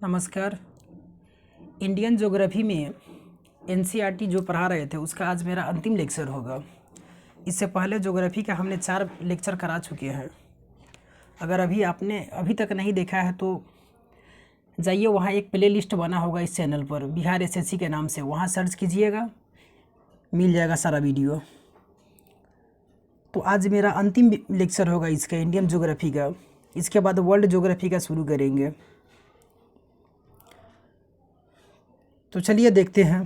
नमस्कार। Indian geography में NCERT जो पढ़ा रहे थे उसका आज मेरा अंतिम लेक्चर होगा। इससे पहले ज्योग्राफी का हमने 4 लेक्चर करा चुके हैं। अगर आपने अभी तक नहीं देखा है तो जाइए, वहाँ एक प्ले लिस्ट बना होगा इस चैनल पर बिहार एसएससी के नाम से, वहाँ सर्च कीजिएगा, मिल जाएगा सारा वीडियो। तो आज मेरा अंतिम लेक्चर होगा इसका, इंडियन ज्योग्राफी का। इसके बाद वर्ल्ड ज्योग्राफी का शुरू करेंगे। तो चलिए देखते हैं।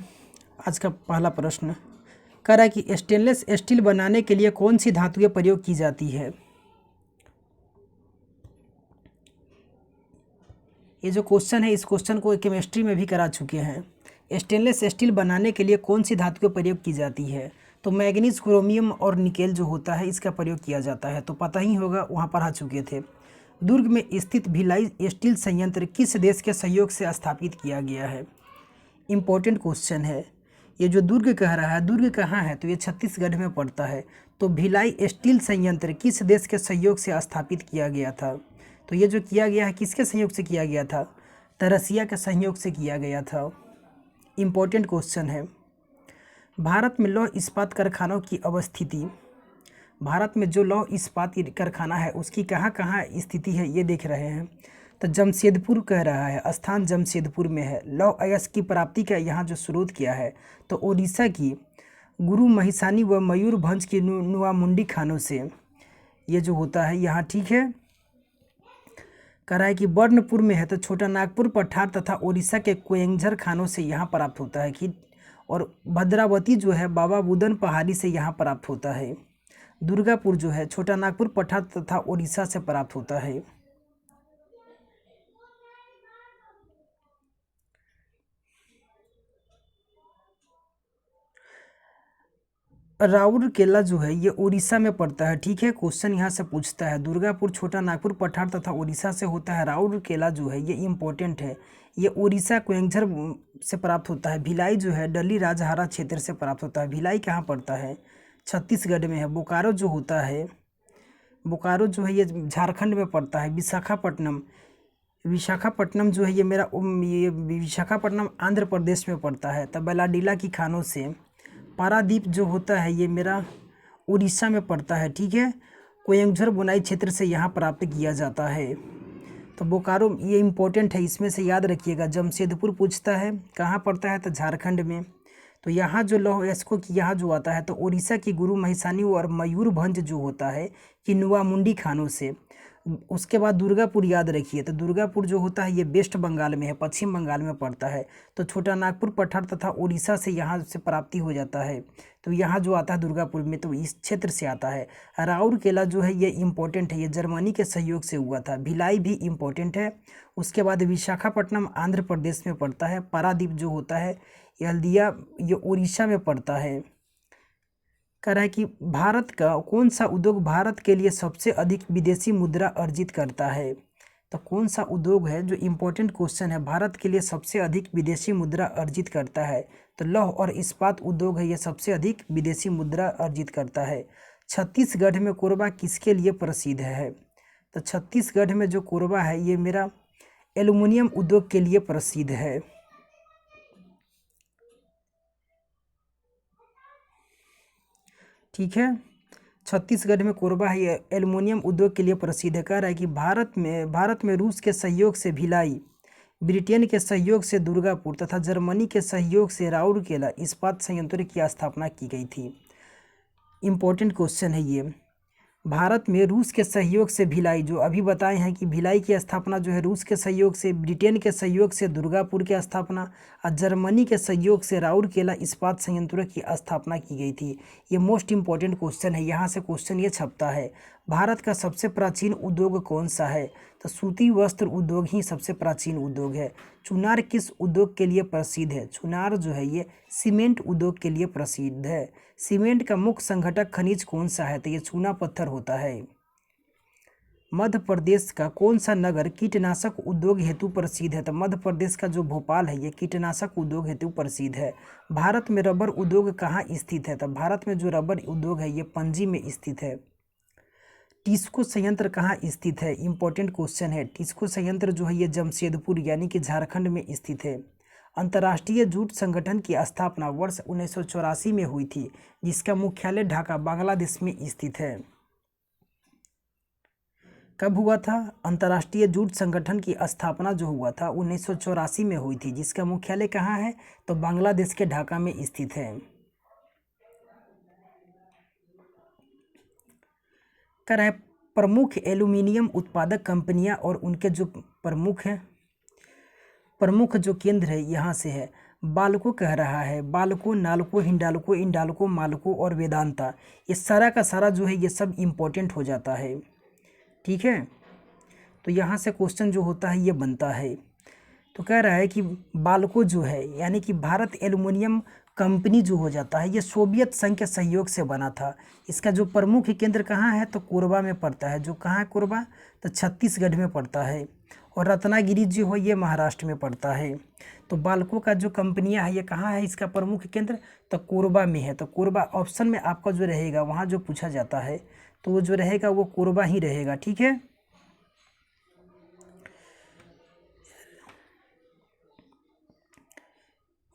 आज का पहला प्रश्न कह रहा है कि स्टेनलेस स्टील बनाने के लिए कौन सी धातुएं प्रयोग की जाती है। ये जो क्वेश्चन है, इस क्वेश्चन को केमिस्ट्री में भी करा चुके हैं। स्टेनलेस स्टील बनाने के लिए कौन सी धातुएं प्रयोग की जाती है, तो मैग्नीज, क्रोमियम और निकेल जो होता है इसका प्रयोग किया जाता है। तो पता ही होगा, वहाँ पढ़ा चुके थे। दुर्ग में स्थित भिलाई स्टील संयंत्र किस देश के सहयोग से स्थापित किया गया है। इम्पोर्टेंट क्वेश्चन है। ये जो दुर्ग कह रहा है, दुर्ग कहाँ है, तो ये छत्तीसगढ़ में पड़ता है। तो भिलाई स्टील संयंत्र किस देश के सहयोग से स्थापित किया गया था, तो ये जो किया गया है किसके सहयोग से किया गया था, तो रसिया के सहयोग से किया गया था। इम्पोर्टेंट क्वेश्चन है। भारत में लौह इस्पात कारखानों की अवस्थिति, भारत में जो लौह इस्पात कारखाना है उसकी कहाँ कहाँ स्थिति है ये देख रहे हैं। तो जमशेदपुर कह रहा है, स्थान जमशेदपुर में है। लौह अयस्क की प्राप्ति का यहाँ जो स्रोत किया है, तो उड़ीसा की गुरु महिसानी व मयूरभंज की नुआमुंडी खानों से ये जो होता है यहाँ, ठीक है। कह रहा है कि बर्नपुर में है, तो छोटा नागपुर पठार तथा उड़ीसा के कोयंझर खानों से यहाँ प्राप्त होता है कि, और भद्रावती जो है बाबा बुदन पहाड़ी से यहाँ प्राप्त होता है। दुर्गापुर जो है छोटा नागपुर पठार तथा उड़ीसा से प्राप्त होता है। राउरकेला जो है ये उड़ीसा में पड़ता है, ठीक है। क्वेश्चन यहाँ से पूछता है दुर्गापुर, छोटा नागपुर पठार तथा उड़ीसा से होता है। राउरकेला जो है ये इम्पोर्टेंट है, ये उड़ीसा कोयंझर से प्राप्त होता है। भिलाई जो है दिल्ली राजहारा क्षेत्र से प्राप्त होता है। भिलाई कहाँ पड़ता है, छत्तीसगढ़ में है। बोकारो जो होता है, बोकारो जो है ये झारखंड में पड़ता है। विशाखापट्टनम, विशाखापट्टनम जो है ये विशाखापट्टनम आंध्र प्रदेश में पड़ता है। तब बेलाडीला की खानों से पारादीप जो होता है ये मेरा उड़ीसा में पड़ता है, ठीक है। कोयंझर बुनाई क्षेत्र से यहाँ प्राप्त किया जाता है। तो बोकारो ये इम्पोर्टेंट है, इसमें से याद रखिएगा। जमशेदपुर पूछता है कहाँ पड़ता है, तो झारखंड में। तो यहाँ जो लौह अयस्कों की यहाँ जो आता है, तो उड़ीसा की गुरु महिसानी और मयूरभंज जो होता है कि नुआमुंडी खानों से। उसके बाद दुर्गापुर याद रखिए, तो दुर्गापुर जो होता है ये वेस्ट बंगाल में है, पश्चिम बंगाल में पड़ता है। तो छोटा नागपुर पठार तथा उड़ीसा से यहाँ से प्राप्ति हो जाता है। तो यहाँ जो आता है दुर्गापुर में, तो इस क्षेत्र से आता है। राउरकेला जो है ये इम्पोर्टेंट है, ये जर्मनी के सहयोग से हुआ था। भिलाई भी इम्पोर्टेंट है। उसके बाद विशाखापट्टनम आंध्र प्रदेश में पड़ता है। पारादीप जो होता है ये हल्दिया, ये उड़ीसा में पड़ता है। कह रहा है कि भारत का कौन सा उद्योग भारत के लिए सबसे अधिक विदेशी मुद्रा अर्जित करता है, तो कौन सा उद्योग है जो इम्पोर्टेंट क्वेश्चन है, भारत के लिए सबसे अधिक विदेशी मुद्रा अर्जित करता है, तो लौह और इस्पात उद्योग है, ये सबसे अधिक विदेशी मुद्रा अर्जित करता है। छत्तीसगढ़ में कोरबा किसके लिए प्रसिद्ध है, तो छत्तीसगढ़ में जो कोरबा है ये मेरा एल्युमिनियम उद्योग के लिए प्रसिद्ध है, ठीक है। छत्तीसगढ़ में कोरबा है, ये एल्युमिनियम उद्योग के लिए प्रसिद्ध है। कह रहा है कि भारत में रूस के सहयोग से भिलाई, ब्रिटेन के सहयोग से दुर्गापुर तथा जर्मनी के सहयोग से राउरकेला इस्पात संयंत्र की स्थापना की गई थी। इम्पोर्टेंट क्वेश्चन है ये। भारत में रूस के सहयोग से भिलाई, जो अभी बताए हैं कि भिलाई की स्थापना जो है रूस के सहयोग से, ब्रिटेन के सहयोग से दुर्गापुर की स्थापना, और जर्मनी के सहयोग से राउरकेला इस्पात संयंत्र की स्थापना की गई थी। ये मोस्ट इम्पॉर्टेंट क्वेश्चन है, यहाँ से क्वेश्चन ये छपता है। भारत का सबसे प्राचीन उद्योग कौन सा है, तो सूती वस्त्र उद्योग ही सबसे प्राचीन उद्योग है। चुनार किस उद्योग के लिए प्रसिद्ध है, चुनार जो है ये सीमेंट उद्योग के लिए प्रसिद्ध है। सीमेंट का मुख्य संघटक खनिज कौन सा है, तो ये चूना पत्थर होता है। मध्य प्रदेश का कौन सा नगर कीटनाशक उद्योग हेतु प्रसिद्ध है, तो मध्य प्रदेश का जो भोपाल है ये कीटनाशक उद्योग हेतु प्रसिद्ध है। भारत में रबर उद्योग कहाँ स्थित है, तो भारत में जो रबर उद्योग है ये पणजी में स्थित है। टिस्को संयंत्र कहाँ स्थित है? इंपॉर्टेंट क्वेश्चन है। टिस्को संयंत्र जो है ये जमशेदपुर यानी कि झारखंड में स्थित है। अंतर्राष्ट्रीय जूट संगठन की स्थापना वर्ष 1984 में हुई थी, जिसका मुख्यालय ढाका बांग्लादेश में स्थित है। कब हुआ था? अंतर्राष्ट्रीय जूट संगठन की स्थापना जो हुआ था 1984 में हुई थी, जिसका मुख्यालय कहाँ है? तो बांग्लादेश के ढाका में स्थित है। कह रहा है प्रमुख एल्यूमिनियम उत्पादक कंपनियां और उनके जो प्रमुख जो केंद्र है यहाँ से है। बाल्को कह रहा है, बाल्को, नाल्को, हिंडाल्को, इंडाल्को, माल्को और वेदांता, ये सारा का सारा जो है ये सब इम्पोर्टेंट हो जाता है। ठीक है, तो यहाँ से क्वेश्चन जो होता है ये बनता है। तो कह रहा है कि बाल्को जो है यानी कि भारत एल्युमिनियम कंपनी जो हो जाता है ये सोवियत संघ के सहयोग से बना था। इसका जो प्रमुख केंद्र कहाँ है? तो कोरबा में पड़ता है। जो कहाँ है कोरबा? तो छत्तीसगढ़ में पड़ता है। और रत्नागिरी जो हो ये महाराष्ट्र में पड़ता है। तो बाल्को का जो कंपनियां है ये कहाँ है इसका प्रमुख केंद्र? तो कोरबा में है। तो कोरबा ऑप्शन में आपका जो रहेगा वहाँ जो पूछा जाता है तो वो जो रहेगा वो कोरबा ही रहेगा। ठीक है,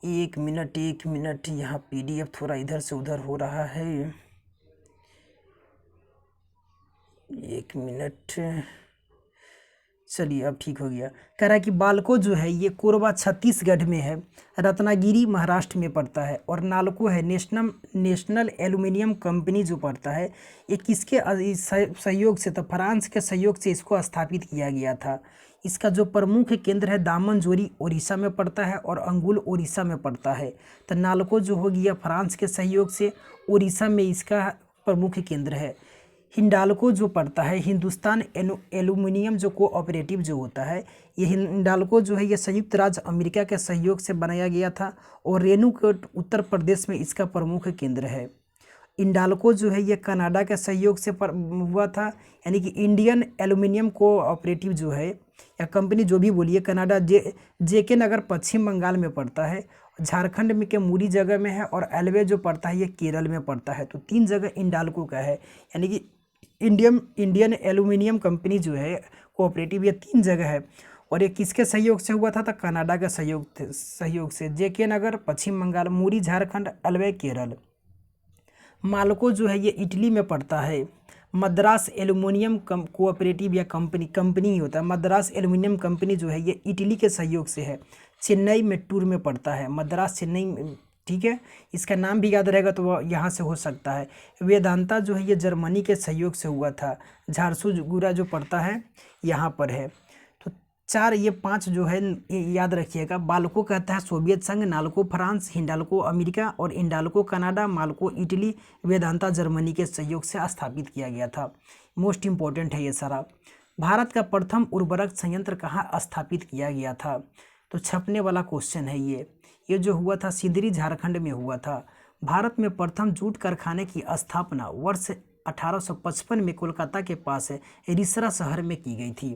एक मिनट, यहाँ PDF थोड़ा इधर से उधर हो रहा है। एक मिनट, चलिए अब ठीक हो गया। कह रहा है कि बाल्को जो है ये कोरबा छत्तीसगढ़ में है, रत्नागिरी महाराष्ट्र में पड़ता है, और नाल्को है नेशनल एल्युमिनियम कंपनी जो पड़ता है ये किसके सहयोग से? तो फ्रांस के सहयोग से इसको स्थापित किया गया था। इसका जो प्रमुख केंद्र है दामनजोरी उड़ीसा में पड़ता है और अंगुल उड़ीसा में पड़ता है। तो नाल्को जो हो गया फ्रांस के सहयोग से उड़ीसा में इसका प्रमुख केंद्र है। हिंडाल्को जो पड़ता है हिंदुस्तान एल्युमिनियम जो कोऑपरेटिव जो होता है, ये हिंडाल्को जो है ये संयुक्त राज्य अमेरिका के सहयोग से बनाया गया था और रेणुकूट उत्तर प्रदेश में इसका प्रमुख केंद्र है। इंडाल्को जो है ये कनाडा के सहयोग से हुआ था, यानी कि इंडियन एल्युमिनियम कोऑपरेटिव जो है या कंपनी जो भी बोलिए, कनाडा जेके नगर पश्चिम बंगाल में पड़ता है, झारखंड में के मुरी जगह में है, और एल्वे जो पड़ता है ये केरल में पड़ता है। तो 3 जगह इंडाल्को का है, यानी कि इंडियन एल्युमिनियम कंपनी जो है कोऑपरेटिव ये 3 जगह है। और ये किसके सहयोग से हुआ था? तो कनाडा के सहयोग से। जेके नगर पश्चिम बंगाल, मुरी झारखंड, एल्वे केरल। माल्को जो है ये इटली में पड़ता है। मद्रास एल्युमिनियम कोऑपरेटिव या कंपनी ही होता है। मद्रास एल्युमिनियम कंपनी जो है ये इटली के सहयोग से है, चेन्नई मेट्टूर में पड़ता है। मद्रास चेन्नई में, ठीक है, इसका नाम भी याद रहेगा तो वह यहाँ से हो सकता है। वेदांता जो है ये जर्मनी के सहयोग से हुआ था। झारसुगुड़ा जो पड़ता है यहाँ पर है। तो 4 ये 5 जो है याद रखिएगा। बाल्को कहता है सोवियत संघ, नाल्को फ्रांस, हिंडाल्को अमेरिका और Indalco Canada, MALCO Italy, Vedanta Germany के सहयोग से स्थापित किया गया था। मोस्ट इम्पोर्टेंट है ये सारा। भारत का प्रथम उर्वरक संयंत्र कहाँ स्थापित किया गया था? तो छपने वाला क्वेश्चन है ये जो हुआ था सिंदरी झारखंड में हुआ था। भारत में प्रथम जूट कारखाने की स्थापना वर्ष 1855 में कोलकाता के पास रिसरा शहर में की गई थी।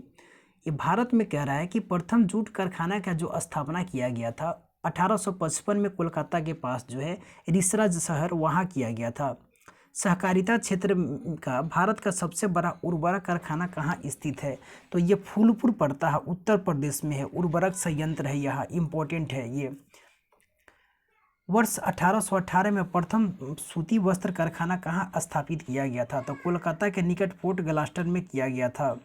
ये भारत में कह रहा है कि प्रथम जूट कारखाना का जो स्थापना किया गया था 1855 में कोलकाता के पास जो है रिसरा शहर वहाँ किया गया था। सहकारिता क्षेत्र का भारत का सबसे बड़ा उर्वरक कारखाना कहाँ स्थित है? तो ये फूलपुर पड़ता है, उत्तर प्रदेश में है। उर्वरक संयंत्र है यहाँ, इम्पोर्टेंट है ये। वर्ष 1818 में प्रथम सूती वस्त्र कारखाना कहाँ स्थापित किया गया था? तो कोलकाता के निकट फोर्ट ग्लास्टर में किया गया था।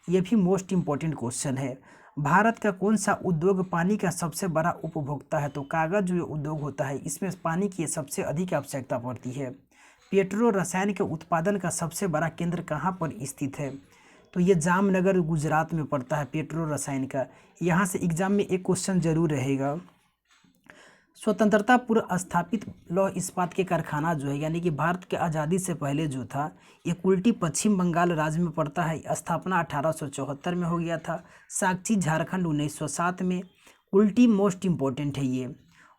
ये भी मोस्ट इम्पोर्टेंट क्वेश्चन है। भारत का कौन सा उद्योग पानी का सबसे बड़ा उपभोक्ता है? तो कागज जो उद्योग होता है इसमें पानी की सबसे अधिक आवश्यकता पड़ती है। पेट्रो रसायन के उत्पादन का सबसे बड़ा केंद्र कहाँ पर स्थित है? तो ये जामनगर गुजरात में पड़ता है पेट्रो रसायन का। यहाँ से एग्जाम में एक क्वेश्चन जरूर रहेगा। स्वतंत्रता पूर्व स्थापित लौह इस्पात के कारखाना जो है यानी कि भारत के आज़ादी से पहले जो था ये कुल्टी पश्चिम बंगाल राज्य में पड़ता है। स्थापना 1874 में हो गया था। साक्षी झारखंड 1907 में। कुल्टी मोस्ट इम्पोर्टेंट है ये।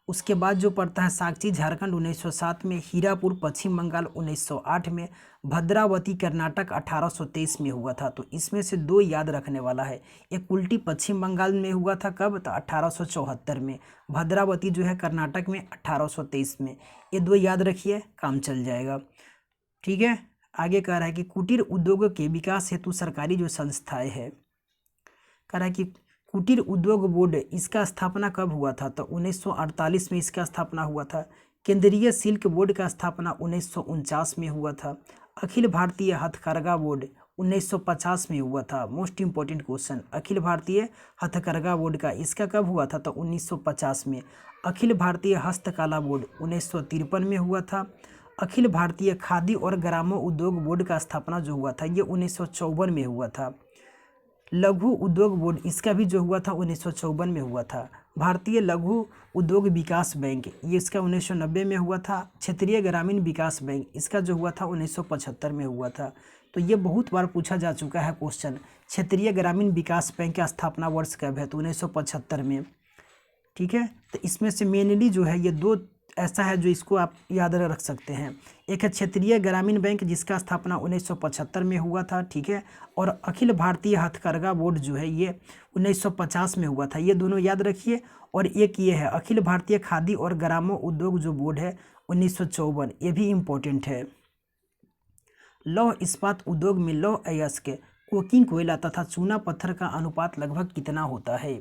उसके बाद जो पड़ता है साक्षी झारखंड 1907 में, हीरापुर पश्चिम बंगाल 1908 में, भद्रावती कर्नाटक 1823 में हुआ था। तो इसमें से 2 याद रखने वाला है। एक उल्टी पश्चिम बंगाल में हुआ था कब? तो 1874 में। भद्रावती जो है कर्नाटक में 1823 में। ये 2 याद रखिए, काम चल जाएगा। ठीक है, आगे कह रहा है कि कुटीर उद्योग के विकास हेतु सरकारी जो संस्थाएं है, कह रहा है कि कुटीर उद्योग बोर्ड, इसका स्थापना कब हुआ था? तो 1948 में इसका स्थापना हुआ था। केंद्रीय सिल्क बोर्ड का स्थापना 1949 में हुआ था। अखिल भारतीय हथकरघा बोर्ड 1950 में हुआ था। Most important question, Akhil Bharatiya हथकरघा बोर्ड का इसका कब हुआ था? तो 1950 में। अखिल भारतीय हस्तकला बोर्ड 1953 में हुआ था। अखिल भारतीय खादी और ग्रामो उद्योग बोर्ड का स्थापना जो हुआ था ये 1954 में हुआ था। लघु उद्योग बोर्ड, इसका भी जो हुआ था 1954 में हुआ था। भारतीय लघु उद्योग विकास बैंक, ये इसका 1990 में हुआ था। क्षेत्रीय ग्रामीण विकास बैंक, इसका जो हुआ था 1975 में हुआ था। तो ये बहुत बार पूछा जा चुका है क्वेश्चन, क्षेत्रीय ग्रामीण विकास बैंक का स्थापना वर्ष कब है? तो 1975 में। ठीक है, तो इसमें से मेनली जो है ये दो ऐसा है जो इसको आप याद रख सकते हैं। एक है क्षेत्रीय ग्रामीण बैंक जिसका स्थापना 1975 में हुआ था। ठीक है, और अखिल भारतीय हथकरघा बोर्ड जो है ये 1950 में हुआ था। ये दोनों याद रखिए। और एक ये है अखिल भारतीय खादी और ग्रामो उद्योग जो बोर्ड है 1954, ये भी इम्पोर्टेंट है। लौह इस्पात उद्योग में लौह अयस्क, कोकिंग कोयला तथा चूना पत्थर का अनुपात लगभग कितना होता है?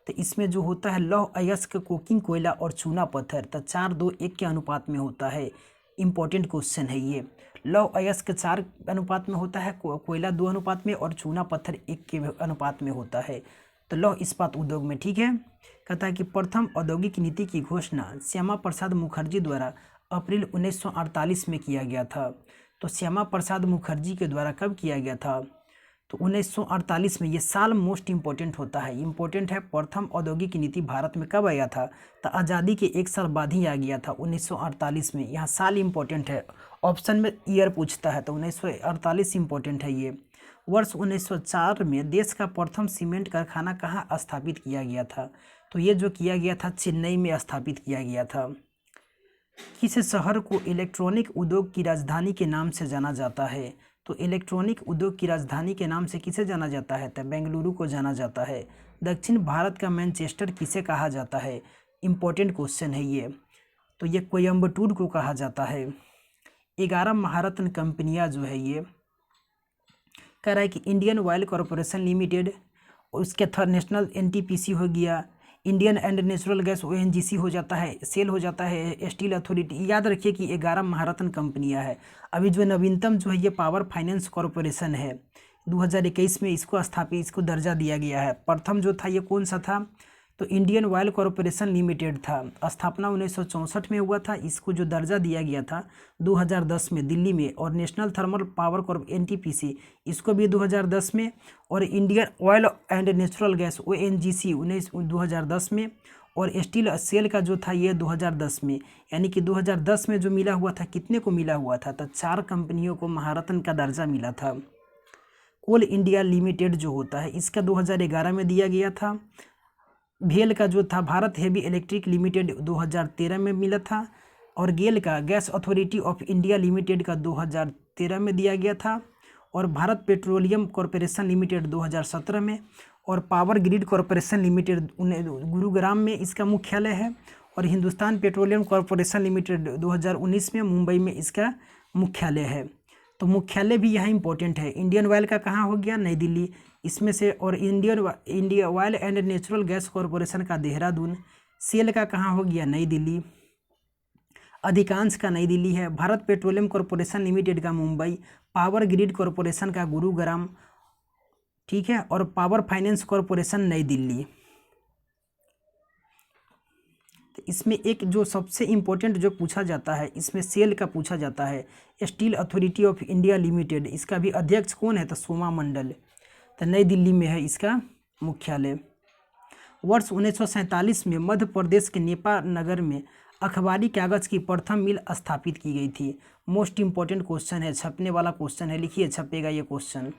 तो इसमें जो होता है लौह अयस्क, कोकिंग कोयला और चूना पत्थर, तो 4:2:1 के अनुपात में होता है। इंपॉर्टेंट क्वेश्चन है ये। लौह अयस्क 4 अनुपात में होता है, कोयला 2 अनुपात में और चूना पत्थर 1 के अनुपात में होता है। तो लौह इस्पात उद्योग में। ठीक है, कहता है कि प्रथम औद्योगिक नीति की घोषणा श्यामा प्रसाद मुखर्जी द्वारा अप्रैल 1948 में किया गया था। तो श्यामा प्रसाद मुखर्जी के द्वारा कब किया गया था? तो 1948 में। ये साल मोस्ट इंपॉर्टेंट होता है, इंपॉर्टेंट है। प्रथम औद्योगिक नीति भारत में कब आया था? तो आज़ादी के 1 साल बाद ही आ गया था, 1948 में। यहाँ साल इंपॉर्टेंट है, ऑप्शन में ईयर पूछता है तो 1948 इंपॉर्टेंट है ये। वर्ष 1904 में देश का प्रथम सीमेंट कारखाना कहाँ स्थापित किया गया था? तो ये जो किया गया था चेन्नई में स्थापित किया गया था। किस शहर को इलेक्ट्रॉनिक उद्योग की राजधानी के नाम से जाना जाता है? तो इलेक्ट्रॉनिक उद्योग की राजधानी के नाम से किसे जाना जाता है? तो बेंगलुरु को जाना जाता है। दक्षिण भारत का मैनचेस्टर किसे कहा जाता है? इम्पोर्टेंट क्वेश्चन है ये। तो ये कोयम्बटूर को कहा जाता है। 11 महारत्न कंपनियां जो है ये कह रहा है कि इंडियन ऑयल कॉरपोरेशन लिमिटेड, उसके थर्ड नेशनल एनटीपीसी हो गया, Indian and natural gas ONGC हो जाता है, सेल हो जाता है, स्टील अथॉरिटी। याद रखिए कि 11 महारत्न कंपनियां है। अभी जो नवीनतम जो है ये पावर फाइनेंस कॉरपोरेशन है, 2021 में इसको दर्जा दिया गया है। प्रथम जो था ये कौन सा था? तो इंडियन ऑयल कॉरपोरेशन लिमिटेड था। स्थापना 1964 में हुआ था। इसको जो दर्जा दिया गया था 2010 में दिल्ली में। और national thermal power Corp NTPC, इसको भी 2010 में। और Indian oil and natural gas ONGC 2010 में। और स्टील सेल का जो था ये 2010 में। यानी कि 2010 में जो मिला हुआ था, कितने को मिला हुआ था? तो 4 कंपनियों को महारत्न का दर्जा मिला था। कोल इंडिया लिमिटेड जो होता है इसका 2011 में दिया गया था। भेल का जो था भारत हेवी इलेक्ट्रिक लिमिटेड 2013 में मिला था। और गेल का gas authority of India limited का 2013 में दिया गया था। और भारत पेट्रोलियम कॉरपोरेशन लिमिटेड 2017 में। और power grid corporation limited Gurugram में इसका मुख्यालय है। और हिंदुस्तान पेट्रोलियम कॉरपोरेशन लिमिटेड 2019 में मुंबई में इसका मुख्यालय है। तो मुख्यालय भी यहाँ इंपॉर्टेंट है। इंडियन ऑयल का कहाँ हो गया? नई दिल्ली इसमें से। और India oil and natural gas corporation का देहरादून। सेल का कहाँ हो गया? नई दिल्ली। अधिकांश का नई दिल्ली है। भारत पेट्रोलियम कॉरपोरेशन लिमिटेड का मुंबई। पावर ग्रिड कॉरपोरेशन का गुरुग्राम। ठीक है, और पावर फाइनेंस कॉरपोरेशन नई दिल्ली। तो इसमें एक जो सबसे इम्पोर्टेंट जो पूछा जाता है, इसमें सेल का पूछा जाता है। Steel authority of India limited, इसका भी अध्यक्ष कौन है? तो सोमा मंडल। तो नई दिल्ली में है इसका मुख्यालय। वर्ष 1947 में मध्य प्रदेश के नेपा नगर में अखबारी कागज की प्रथम मिल स्थापित की गई थी। मोस्ट इंपॉर्टेंट क्वेश्चन है, छपने वाला क्वेश्चन है, लिखिए छपेगा ये क्वेश्चन।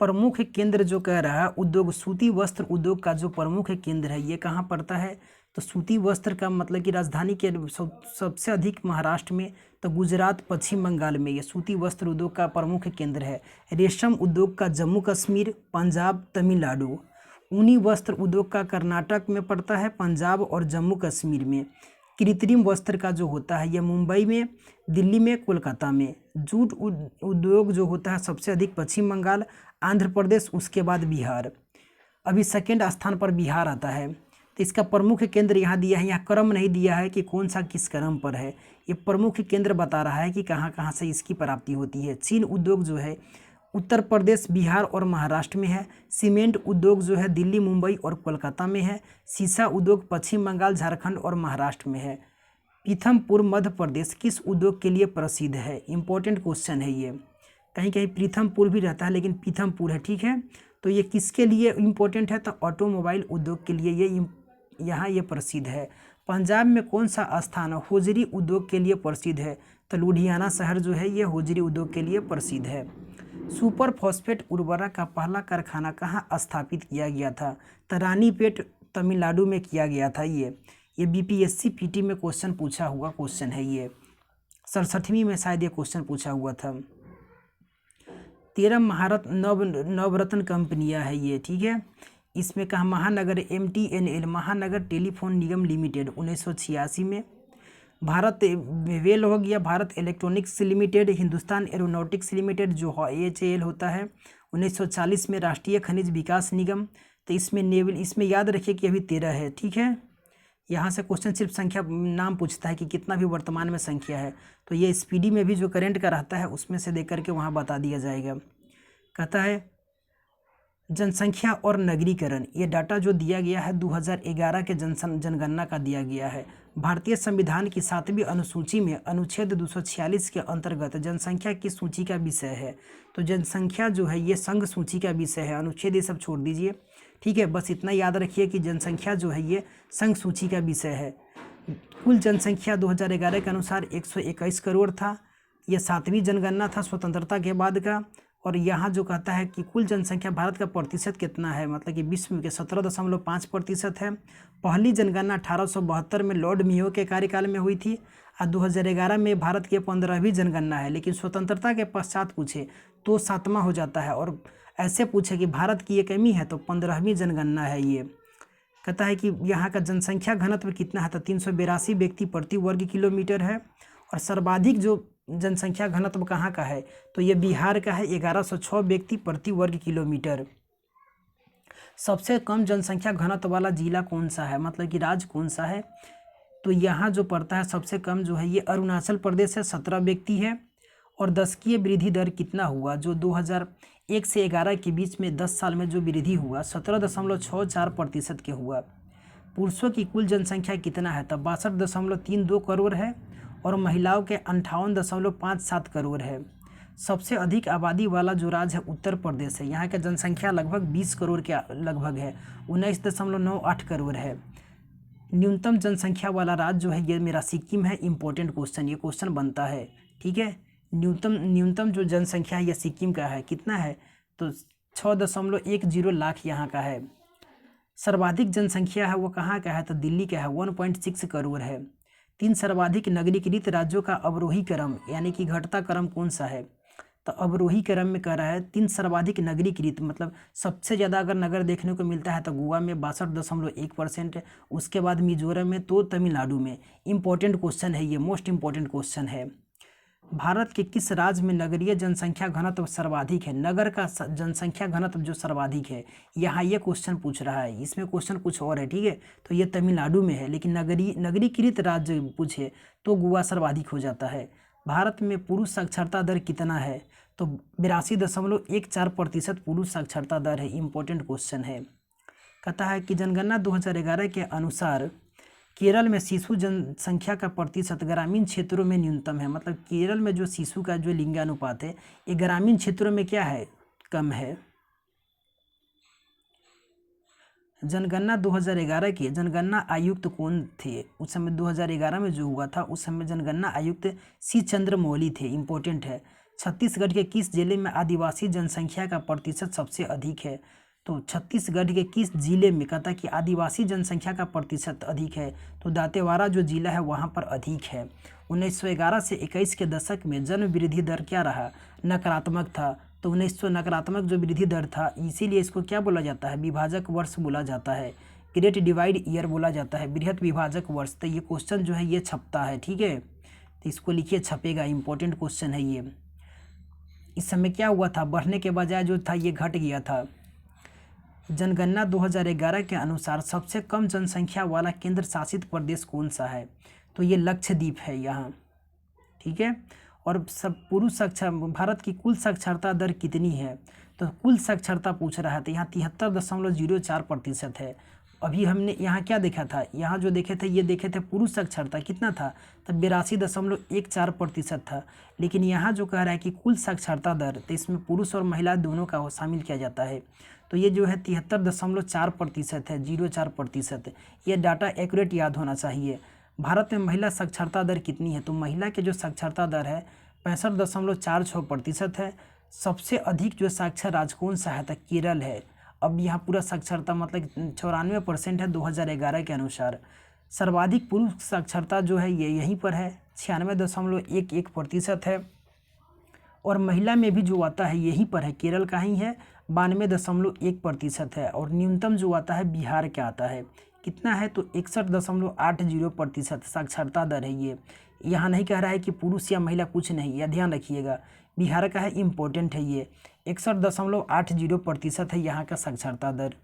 प्रमुख केंद्र जो कह रहा है उद्योग, सूती वस्त्र उद्योग का जो प्रमुख केंद्र है ये कहाँ पड़ता है? तो सूती वस्त्र का मतलब कि राजधानी के सबसे अधिक महाराष्ट्र में, तो गुजरात पश्चिम बंगाल में ये सूती वस्त्र उद्योग का प्रमुख केंद्र है। रेशम उद्योग का जम्मू कश्मीर, पंजाब, तमिलनाडु। ऊनी वस्त्र उद्योग का कर्नाटक में पड़ता है, पंजाब और जम्मू कश्मीर में। कृत्रिम वस्त्र का जो होता है ये मुंबई में, दिल्ली में, कोलकाता में। जूट उद्योग जो होता है सबसे अधिक पश्चिम बंगाल, आंध्र प्रदेश, उसके बाद बिहार। अभी सेकेंड स्थान पर बिहार आता है। तो इसका प्रमुख केंद्र यहाँ दिया है, यहाँ क्रम नहीं दिया है कि कौन सा किस क्रम पर है, ये प्रमुख केंद्र बता रहा है कि कहाँ कहाँ से इसकी प्राप्ति होती है। चीन उद्योग जो है उत्तर प्रदेश, बिहार और महाराष्ट्र में है। सीमेंट उद्योग जो है दिल्ली, मुंबई और कोलकाता में है। सीसा उद्योग पश्चिम बंगाल, झारखंड और महाराष्ट्र में है। पीथमपुर मध्य प्रदेश किस उद्योग के लिए प्रसिद्ध है? इंपॉर्टेंट क्वेश्चन है ये, कहीं कहीं पीथमपुर भी रहता है लेकिन पीथमपुर है, ठीक है। तो ये किसके लिए इम्पोर्टेंट है? तो ऑटोमोबाइल उद्योग के लिए ये यहाँ ये प्रसिद्ध है। पंजाब में कौन सा स्थान होजरी उद्योग के लिए प्रसिद्ध है? तो लुधियाना शहर जो है ये होजरी उद्योग के लिए प्रसिद्ध है। सुपर फॉस्फेट उर्वरक का पहला कारखाना कहाँ स्थापित किया गया था? तो रानीपेट, तमिलनाडु में किया गया था। ये बीपीएससी पीटी में क्वेश्चन पूछा हुआ क्वेश्चन है, ये 67वीं में शायद ये क्वेश्चन पूछा हुआ था। 13 नवरत्न कंपनियां है ये, ठीक है। इसमें कहा महानगर MTNL, महानगर टेलीफोन निगम लिमिटेड 1986 में। भारत वेल हो गया, Bharat electronics limited, Hindustan aeronautics limited जो HAL होता है 1940 में। राष्ट्रीय खनिज विकास निगम, तो इसमें नेवल, इसमें याद रखिए कि अभी 13 है, ठीक है। यहाँ से क्वेश्चन सिर्फ संख्या नाम पूछता है कि कितना भी वर्तमान में संख्या है, तो ये स्पीडी में भी जो करंट का रहता है उसमें से देख करके वहाँ बता दिया जाएगा। कहता है जनसंख्या और नगरीकरण, ये डाटा जो दिया गया है 2011 के जनगणना का दिया गया है। भारतीय संविधान की 7वीं अनुसूची में अनुच्छेद 246 के अंतर्गत जनसंख्या की सूची का विषय है। तो जनसंख्या जो है ये संघ सूची का विषय है, अनुच्छेद ये सब छोड़ दीजिए, ठीक है। बस इतना याद रखिए कि जनसंख्या जो है ये संघ सूची का विषय है। कुल जनसंख्या 2011 के अनुसार 121 करोड़ था। ये 7वीं जनगणना था स्वतंत्रता के बाद का। और यहाँ जो कहता है कि कुल जनसंख्या भारत का प्रतिशत कितना है, मतलब कि विश्व के 17.5% है। पहली जनगणना 1872 में लॉर्ड मेयो के कार्यकाल में हुई थी और 2011 में भारत की 15वीं जनगणना है। लेकिन स्वतंत्रता के पश्चात पूछे तो 7वां हो जाता है, और ऐसे पूछे कि भारत की ये कमी है तो 15वीं जनगणना है। ये कहता है कि यहाँ का जनसंख्या घनत्व कितना है, तो 382 व्यक्ति प्रति वर्ग किलोमीटर है। और सर्वाधिक जो जनसंख्या घनत्व कहाँ का है, तो ये बिहार का है, 1106 व्यक्ति प्रति वर्ग किलोमीटर। सबसे कम जनसंख्या घनत्व वाला जिला कौन सा है, मतलब कि राज्य कौन सा है, तो यहाँ जो पड़ता है सबसे कम जो है ये अरुणाचल प्रदेश है, 17 व्यक्ति है। और दशकीय वृद्धि दर कितना हुआ, जो 2001 से 11 के बीच में 10 साल में जो वृद्धि हुआ 17.64% के हुआ। पुरुषों की कुल जनसंख्या कितना है, तब 62.32 करोड़ है। और महिलाओं के 58.57 करोड़ है। सबसे अधिक आबादी वाला जो राज्य है उत्तर प्रदेश है, यहाँ की जनसंख्या लगभग 20 करोड़ के लगभग है, 19.98 करोड़ है। न्यूनतम जनसंख्या वाला राज्य जो है ये मेरा सिक्किम है। इंपॉर्टेंट क्वेश्चन, ये क्वेश्चन बनता है, ठीक है। न्यूनतम जो जनसंख्या है ये सिक्किम का है, कितना है, तो 6.10 लाख यहाँ का है। सर्वाधिक जनसंख्या है वो कहाँ का है, तो दिल्ली का है, 1.6 करोड़ है। 3 सर्वाधिक नगरीकृत राज्यों का अवरोही क्रम यानी कि घटता क्रम कौन सा है, तो अवरोही क्रम में कह रहा है 3 सर्वाधिक नगरीकृत, मतलब सबसे ज़्यादा अगर नगर देखने को मिलता है तो गोवा में 62.1% है, उसके बाद मिजोरम में, तो तमिलनाडु में। इंपॉर्टेंट क्वेश्चन है ये, मोस्ट इंपॉर्टेंट क्वेश्चन है। भारत के किस राज्य में नगरीय जनसंख्या घनत्व सर्वाधिक है, नगर का जनसंख्या घनत्व जो सर्वाधिक है, यहाँ ये क्वेश्चन पूछ रहा है। इसमें क्वेश्चन कुछ और है, ठीक है। तो ये तमिलनाडु में है, लेकिन नगरीकृत राज्य पूछे तो गोवा सर्वाधिक हो जाता है। भारत में पुरुष साक्षरता दर कितना है, तो 82.14% पुरुष साक्षरता दर है। इंपॉर्टेंट क्वेश्चन है। कहता है कि जनगणना 2011 के अनुसार केरल में शिशु जनसंख्या का प्रतिशत ग्रामीण क्षेत्रों में न्यूनतम है, मतलब केरल में जो शिशु का जो लिंगानुपात है ये ग्रामीण क्षेत्रों में क्या है, कम है। जनगणना 2011 के जनगणना आयुक्त कौन थे उस समय, 2011 में जो हुआ था उस समय जनगणना आयुक्त C चंद्रमौली थे। इंपॉर्टेंट है। छत्तीसगढ़ के किस जिले में आदिवासी जनसंख्या का प्रतिशत सबसे अधिक है, तो छत्तीसगढ़ के किस जिले में कहता कि आदिवासी जनसंख्या का प्रतिशत अधिक है, तो दांतेवाड़ा जो जिला है वहाँ पर अधिक है। 1911 से 21 के दशक में जन्म वृद्धि दर क्या रहा, नकारात्मक था। तो 1900 नकारात्मक जो वृद्धि दर था, इसीलिए इसको क्या बोला जाता है, विभाजक वर्ष बोला जाता है, ग्रेट डिवाइड ईयर बोला जाता है, बृहत विभाजक वर्ष। तो ये क्वेश्चन जो है ये छपता है, ठीक है, तो इसको लिखिए, छपेगा, इंपॉर्टेंट क्वेश्चन है ये। इस समय क्या हुआ था, बढ़ने के बजाय जो था ये घट गया था। जनगणना 2011 के अनुसार सबसे कम जनसंख्या वाला केंद्र शासित प्रदेश कौन सा है, तो ये लक्षद्वीप है यहाँ, ठीक है। और सब पुरुष साक्षर भारत की कुल साक्षरता दर कितनी है, तो कुल साक्षरता पूछ रहा है, तो यहाँ 73.04% है। अभी हमने यहाँ क्या देखा था, यहाँ जो देखे थे ये देखे थे पुरुष साक्षरता कितना था, तो 82.14% था। लेकिन यहाँ जो कह रहा है कि कुल साक्षरता दर, तो इसमें पुरुष और महिला दोनों का शामिल किया जाता है, तो ये जो है 73.4% है, 04%। ये डाटा एक्यूरेट याद होना चाहिए। भारत में महिला साक्षरता दर कितनी है, तो महिला के जो साक्षरता दर है 65.46% है। सबसे अधिक जो साक्षर राज्य कौन सा है, तो केरल है। अब यहाँ पूरा साक्षरता मतलब 94% है 2011 के अनुसार। सर्वाधिक पुरुष साक्षरता जो है ये यहीं पर है, 96.11% है। और महिला में भी जो आता है यहीं पर है, केरल का ही है, 92.1% है। और न्यूनतम जो आता है बिहार का आता है, कितना है, तो 61.80% साक्षरता दर है ये। यहाँ नहीं कह रहा है कि पुरुष या महिला, कुछ नहीं, यह ध्यान रखिएगा, बिहार का है, इम्पोर्टेंट है ये। 61.80% है यहाँ का साक्षरता दर।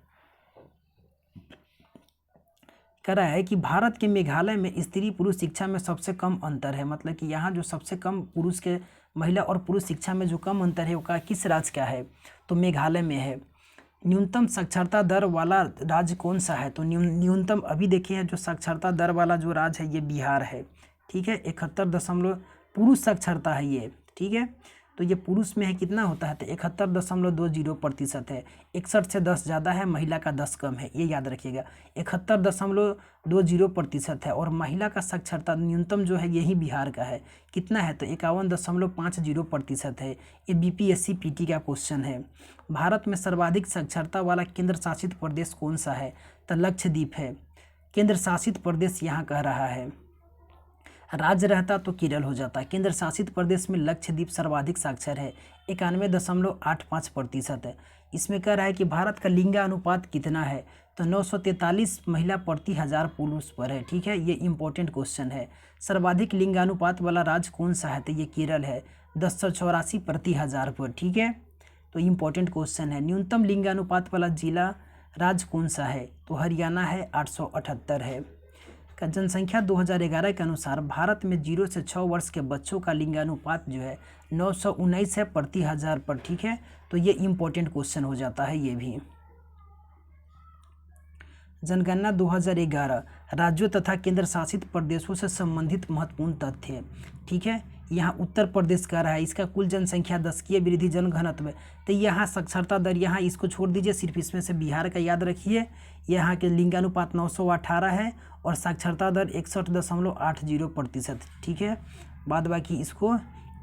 कह रहा है कि भारत के मेघालय में स्त्री पुरुष शिक्षा में सबसे कम अंतर है, मतलब कि यहाँ जो सबसे कम पुरुष के महिला और पुरुष शिक्षा में जो कम अंतर है वो का किस राज्य का है, तो मेघालय में है। न्यूनतम साक्षरता दर वाला राज्य कौन सा है, तो न्यूनतम अभी देखिए जो साक्षरता दर वाला जो राज्य है ये बिहार है, ठीक है। 71 पुरुष साक्षरता है ये, ठीक है। तो ये पुरुष में है कितना होता है, तो 71.20% है। 61 से 10 ज़्यादा है, महिला का 10 कम है, ये याद रखिएगा। 71.20% है। और महिला का साक्षरता न्यूनतम जो है यही बिहार का है, कितना है, तो 51.50% है। ये BPSC PT का क्वेश्चन है। भारत में सर्वाधिक साक्षरता वाला केंद्र शासित प्रदेश कौन सा है, तो लक्षद्वीप है। केंद्र शासित प्रदेश यहाँ कह रहा है, राज्य रहता तो केरल हो जाता। केंद्र शासित प्रदेश में लक्षद्वीप सर्वाधिक साक्षर है, 91.85% है। इसमें कह रहा है कि भारत का लिंगानुपात कितना है, तो 943 महिला प्रति 1000 पुरुष पर है, ठीक है। ये इंपॉर्टेंट क्वेश्चन है। सर्वाधिक लिंगानुपात वाला राज्य कौन सा है, तो ये केरल है, 1084 प्रति 1000 पर, ठीक है। तो इंपॉर्टेंट क्वेश्चन है। न्यूनतम लिंगानुपात वाला जिला राज्य कौन सा है, तो हरियाणा है, 878 है। का जनसंख्या 2011 के अनुसार भारत में 0 से 6 वर्ष के बच्चों का लिंगानुपात जो है 919 है प्रति 1000 पर, ठीक है। तो ये इंपॉर्टेंट क्वेश्चन हो जाता है ये भी। जनगणना 2011 राज्यों तथा केंद्र शासित प्रदेशों से संबंधित महत्वपूर्ण तथ्य, ठीक है। यहाँ उत्तर प्रदेश का रहा है, इसका कुल जनसंख्या, दशकीय वृद्धि, जनघनत्व, तो यहाँ साक्षरता दर, यहाँ इसको छोड़ दीजिए, सिर्फ इसमें से बिहार का याद रखिए। यहाँ के लिंगानुपात 918 है और साक्षरता दर 61.80%, ठीक है। बाद बाकी इसको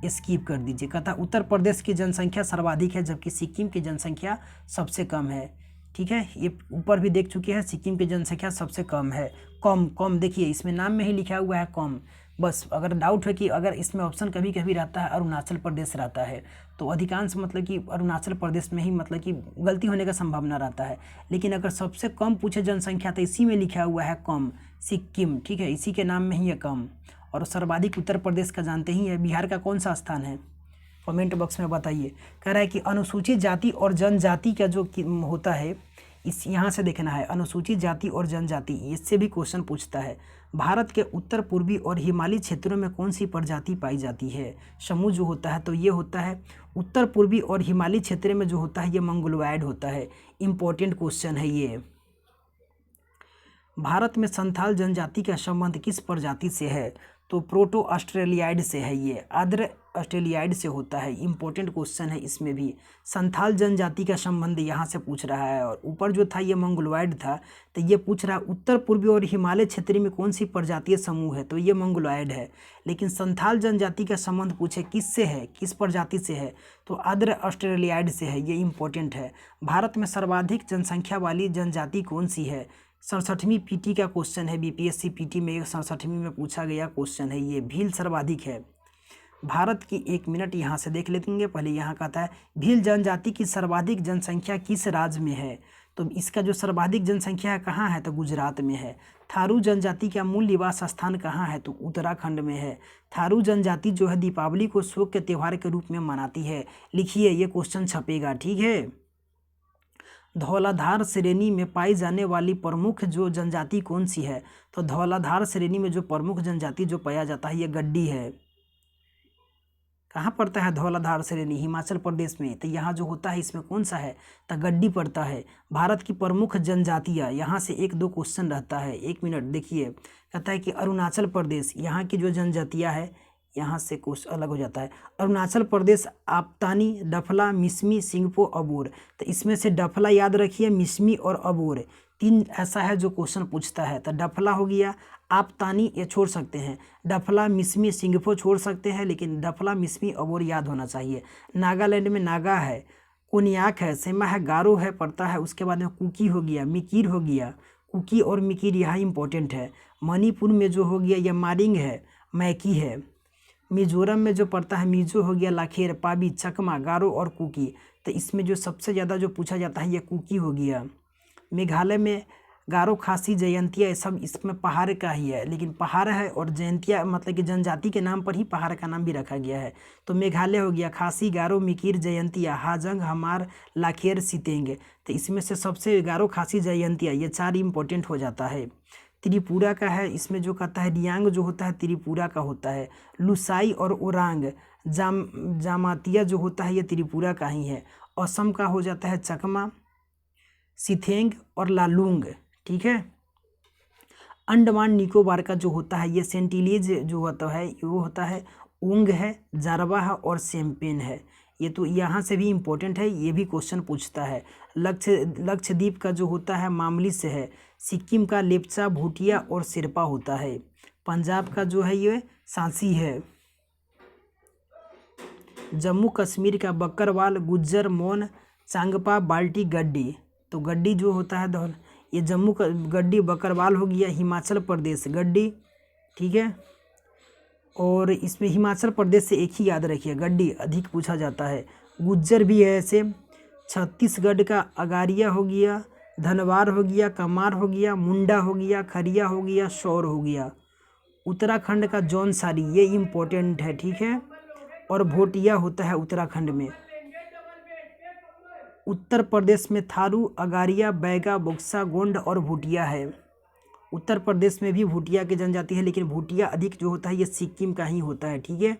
स्किप कर दीजिए। कहता उत्तर प्रदेश की जनसंख्या सर्वाधिक है जबकि सिक्किम की जनसंख्या सबसे कम है, ठीक है। ये ऊपर भी देख चुके हैं, सिक्किम की जनसंख्या सबसे कम है। कम देखिए, इसमें नाम में ही लिखा हुआ है कम। बस अगर डाउट है कि अगर इसमें ऑप्शन कभी कभी रहता है अरुणाचल प्रदेश रहता है, तो अधिकांश मतलब कि अरुणाचल प्रदेश में ही मतलब कि गलती होने का संभावना रहता है। लेकिन अगर सबसे कम पूछे जनसंख्या तो इसी में लिखा हुआ है कम, सिक्किम, ठीक है, इसी के नाम में ही है कम। और सर्वाधिक उत्तर प्रदेश का जानते ही है। बिहार का कौन सा स्थान है, कमेंट बॉक्स में बताइए। कह रहा है कि अनुसूचित जाति और जनजाति का जो होता है, इस यहाँ से देखना है, अनुसूचित जाति और जनजाति, इससे भी क्वेश्चन पूछता है। भारत के उत्तर पूर्वी और हिमालयी क्षेत्रों में कौन सी प्रजाति पाई जाती है, समूह जो होता है, तो ये होता है उत्तर पूर्वी और हिमालयी क्षेत्र में जो होता है ये मंगोलॉयड होता है। इंपॉर्टेंट क्वेश्चन है ये। भारत में संथाल जनजाति का संबंध किस प्रजाति से है, तो प्रोटो ऑस्ट्रेलियाइड से है, ये आर्द्र ऑस्ट्रेलियाइड से होता है। इंपॉर्टेंट क्वेश्चन है इसमें भी। संथाल जनजाति का संबंध यहाँ से पूछ रहा है। और ऊपर जो था ये मंगोलॉयड था, तो ये पूछ रहा है उत्तर पूर्वी और हिमालय क्षेत्र में कौन सी प्रजातीय समूह है, तो ये मंगोलॉयड है। लेकिन संथाल जनजाति का संबंध पूछे किससे है, किस प्रजाति से है, तो आर्द्र ऑस्ट्रेलियाइड से है। ये इंपॉर्टेंट है। भारत में सर्वाधिक जनसंख्या वाली जनजाति कौन सी है, 67वीं PT का क्वेश्चन है। BPSC PT में 67वीं में पूछा गया क्वेश्चन है ये। भील सर्वाधिक है। भारत की, 1 मिनट यहाँ से देख लेंगे। पहले यहाँ कहता है भील जनजाति की सर्वाधिक जनसंख्या किस राज्य में है? तो इसका जो सर्वाधिक जनसंख्या है कहाँ है? तो गुजरात में है। थारू जनजाति का मूल निवास स्थान कहाँ है? तो उत्तराखंड में है। थारू जनजाति जो है दीपावली को शोक के त्यौहार के रूप में मनाती है। लिखिए, ये क्वेश्चन छपेगा, ठीक है। धौलाधार श्रेणी में पाई जाने वाली प्रमुख जो जनजाति कौन सी है? तो धौलाधार श्रेणी में जो प्रमुख जनजाति जो पाया जाता है ये गड्डी है। कहाँ पड़ता है धौलाधार श्रेणी? हिमाचल प्रदेश में। तो यहाँ जो होता है इसमें कौन सा है? तो गड्डी पड़ता है। भारत की प्रमुख जनजातियाँ, यहाँ से 1-2 क्वेश्चन रहता है। 1 मिनट देखिए, कहता है कि अरुणाचल प्रदेश, यहाँ की जो जनजातियाँ है, यहाँ से क्वेश्चन अलग हो जाता है। अरुणाचल प्रदेश आप्तानी, डफला, मिसमी, सिंगपो, अबोर। तो इसमें से डफला याद रखिए, मिसमी और अबोर 3 ऐसा है जो क्वेश्चन पूछता है। तो डफला हो गया, आप्तानी ये छोड़ सकते हैं, डफला, मिसमी, सिंगफो छोड़ सकते हैं, लेकिन डफला, मिसमी, अबोर याद होना चाहिए। नागालैंड में नागा है, कोन्याक है, सेमा है, गारो है पड़ता है। उसके बाद में कुकी हो गया, मिकीर हो गया। कुकी और मिकीर यहाँ इंपॉर्टेंट है। मणिपुर में जो हो गया ये मारिंग है, मैकी है। मिजोरम में जो पड़ता है मिजो हो गया, लाखेर, पाबी, चकमा, गारो और कुकी। तो इसमें जो सबसे ज़्यादा जो पूछा जाता है ये कुकी हो गया। मेघालय में गारो, खासी, जयंतिया, ये सब इसमें पहाड़ का ही है, लेकिन पहाड़ है और जयंतिया मतलब कि जनजाति के नाम पर ही पहाड़ का नाम भी रखा गया है। तो मेघालय हो गया खासी, गारो, मिकीर, जयंतिया, हाजंग, हमार, लाखेर, सितेंग। तो इसमें से सबसे गारो, खासी, जयंतिया ये 4 इंपॉर्टेंट हो जाता है। त्रिपुरा का है, इसमें जो कहता है रियांग जो होता है त्रिपुरा का होता है। लुसाई और ओरांग, जामातिया जो होता है ये त्रिपुरा का ही है। असम का हो जाता है चकमा, सिथेंग और लालुंग, ठीक है। अंडमान निकोबार का जो होता है ये सेंटिलीज जो होता है वो होता है ओंग है, जारवा है और सेम्पेन है। ये तो यहाँ से भी इम्पोर्टेंट है, ये भी क्वेश्चन पूछता है। लक्षद्वीप का जो होता है मामली से है। सिक्किम का लेप्चा, भूटिया और शेरपा होता है। पंजाब का जो है ये सांसी है। जम्मू कश्मीर का बकरवाल, गुज्जर, मोन, चांगपा, बाल्टी, गड्डी। तो गड्डी जो होता है ये जम्मू का गड्डी, बकरवाल हो गया हिमाचल प्रदेश गड्डी, ठीक है। और इसमें हिमाचल प्रदेश से एक ही याद रखिए, गड्डी अधिक पूछा जाता है। गुज्जर भी है ऐसे। छत्तीसगढ़ का अगारिया हो गया, धनवार हो गया, कमार हो गया, मुंडा हो गया, खरिया हो गया, शौर हो गया। उत्तराखंड का जौनसारी ये इम्पोर्टेंट है, ठीक है। और भोटिया होता है उत्तराखंड में। उत्तर प्रदेश में थारू, अगारिया, बैगा, बोक्सा, गोंड और भूटिया है। उत्तर प्रदेश में भी भूटिया की जनजाति है, लेकिन भूटिया अधिक जो होता है ये सिक्किम का ही होता है, ठीक है।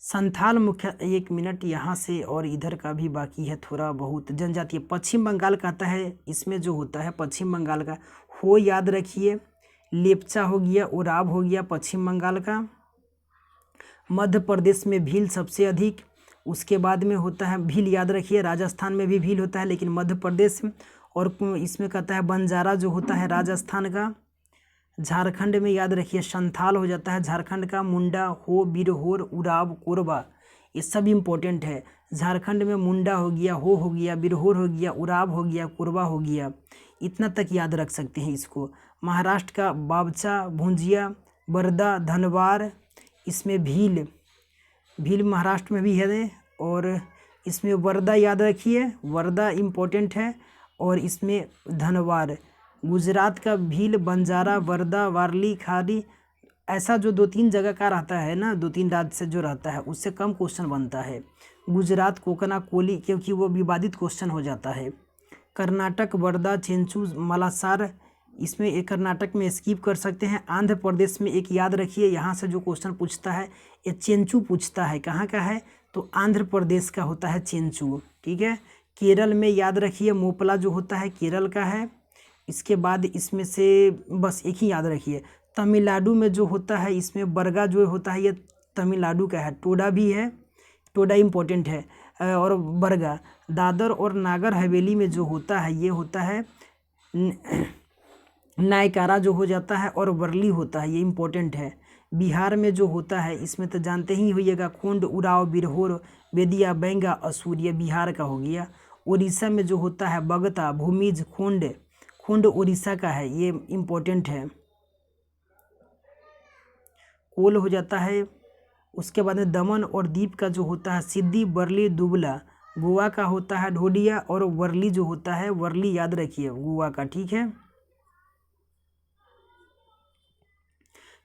संथाल मुख्य, 1 मिनट यहाँ से और इधर का भी बाकी है थोड़ा बहुत जनजाति। पश्चिम बंगाल का आता है, इसमें जो होता है पश्चिम बंगाल का हो याद रखिए। लेप्चा हो गया, ओराव हो गया पश्चिम बंगाल का। मध्य प्रदेश में भील सबसे अधिक। उसके बाद में होता है भील याद रखिए, राजस्थान में भी भील होता है लेकिन मध्य प्रदेश। और इसमें कहता है बंजारा जो होता है राजस्थान का। झारखंड में याद रखिए संथाल हो जाता है झारखंड का। मुंडा, हो, बिरहोर, उराव, कोरबा ये सब इम्पोर्टेंट है। झारखंड में मुंडा हो गया, हो गया, बिरहोर हो गया, उराव हो गया, कोरबा हो गया। इतना तक याद रख सकते हैं इसको। महाराष्ट्र का बाबचा, भुंजिया, बरदा, धनवार। इसमें भील, भील महाराष्ट्र में भी है। और इसमें वर्दा याद रखिए, वर्दा इम्पोर्टेंट है। और इसमें धनवार। गुजरात का भील, बंजारा, वर्दा, वारली, खारी। ऐसा जो 2-3 जगह का रहता है ना, 2-3 राज्य से जो रहता है उससे कम क्वेश्चन बनता है। गुजरात, कोकना, कोली, क्योंकि वो विवादित क्वेश्चन हो जाता है। कर्नाटक, वर्दा, चेंचू, मलासार। इसमें एक कर्नाटक में स्किप कर सकते हैं। आंध्र प्रदेश में एक याद रखिए, यहाँ से जो क्वेश्चन पूछता है ये चेंचू पूछता है। कहाँ का है? तो आंध्र प्रदेश का होता है चेंचू, ठीक है। केरल में याद रखिए मोपला जो होता है केरल का है। इसके बाद इसमें से बस एक ही याद रखिए। तमिलनाडु में जो होता है इसमें बरगा जो होता है ये तमिलनाडु का है। टोडा भी है, टोडा इम्पोर्टेंट है। और बरगा। दादर और नागर हवेली में जो होता है ये होता है नायकारा जो हो जाता है। और वर्ली होता है, ये इम्पोर्टेंट है। बिहार में जो होता है इसमें तो जानते ही होइएगा, खोंड, उराव, बिरहोर, बेदिया, बेंगा, असुर, ये बिहार का हो गया। उड़ीसा में जो होता है बगता, भूमिज, खोंड, खोंड उड़ीसा का है, ये इम्पोर्टेंट है। कोल हो जाता है उसके बाद में दमन और दीव का जो होता है सिद्दी, बरली, दुबला। गोवा का होता है ढोडिया, और वर्ली जो होता है वर्ली, याद रखिए गोवा का, ठीक है।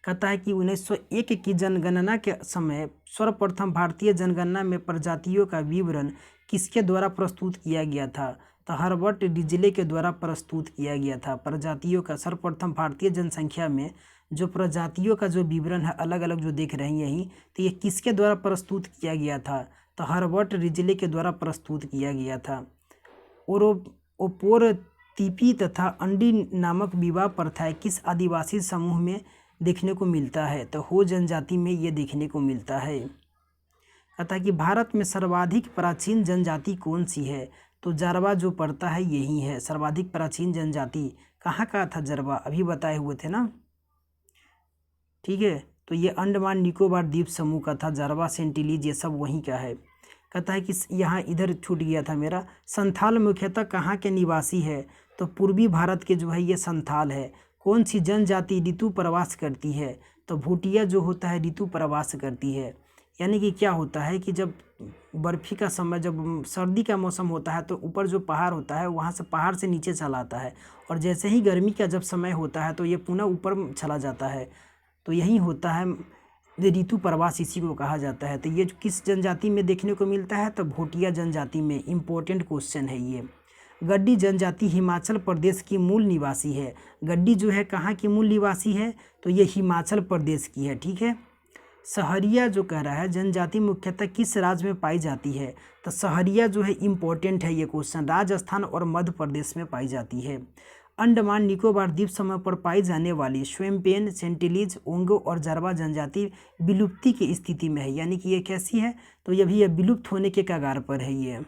कहता है कि 1901 की जनगणना के समय सर्वप्रथम भारतीय जनगणना में प्रजातियों का विवरण किसके द्वारा प्रस्तुत किया गया था? तो हर्बर्ट डिजले के द्वारा प्रस्तुत किया गया था। प्रजातियों का सर्वप्रथम भारतीय जनसंख्या में जो प्रजातियों का जो विवरण है अलग अलग जो देख रहे हैं यही, तो ये किसके द्वारा प्रस्तुत किया गया था? तो हर्बर्ट डिजले के द्वारा प्रस्तुत किया गया था। ओपोरतीपी तथा अंडी नामक विवाह प्रथाएं किस आदिवासी समूह में देखने को मिलता है? तो हो जनजाति में ये देखने को मिलता है। कहता है कि भारत में सर्वाधिक प्राचीन जनजाति कौन सी है? तो जारवा जो पड़ता है यही है सर्वाधिक प्राचीन जनजाति। कहाँ का था जारवा? अभी बताए हुए थे ना, ठीक है। तो ये अंडमान निकोबार द्वीप समूह का था। जारवा, सेंटिलीज ये सब वहीं का है। कहता है कि यहाँ इधर छूट गया था मेरा। संथाल मुख्यतः कहाँ के निवासी है? तो पूर्वी भारत के जो है ये संथाल है। कौन सी जनजाति ऋतु प्रवास करती है? तो भूटिया जो होता है ऋतु प्रवास करती है। यानी कि क्या होता है कि जब बर्फी का समय, जब सर्दी का मौसम होता है तो ऊपर जो पहाड़ होता है वहाँ से पहाड़ से नीचे चला आता है, और जैसे ही गर्मी का जब समय होता है तो ये पुनः ऊपर चला जाता है। तो यही होता है ऋतु प्रवास, इसी को कहा जाता है। तो ये किस जनजाति में देखने को मिलता है? तो भोटिया जनजाति में। इम्पोर्टेंट क्वेश्चन है ये। गड्डी जनजाति हिमाचल प्रदेश की मूल निवासी है। गड्डी जो है कहाँ की मूल निवासी है? तो ये हिमाचल प्रदेश की है, ठीक है। सहरिया जो कह रहा है जनजाति मुख्यतः किस राज्य में पाई जाती है? तो सहरिया जो है इम्पोर्टेंट है ये क्वेश्चन, राजस्थान और मध्य प्रदेश में पाई जाती है। अंडमान निकोबार द्वीप समूह पर पाई जाने वाली स्वयंपेन, सेंटिलीज, ओंगो और जारवा जनजाति विलुप्ति की स्थिति में है। यानी कि ये कैसी है? तो ये भी विलुप्त होने के कगार पर है ये।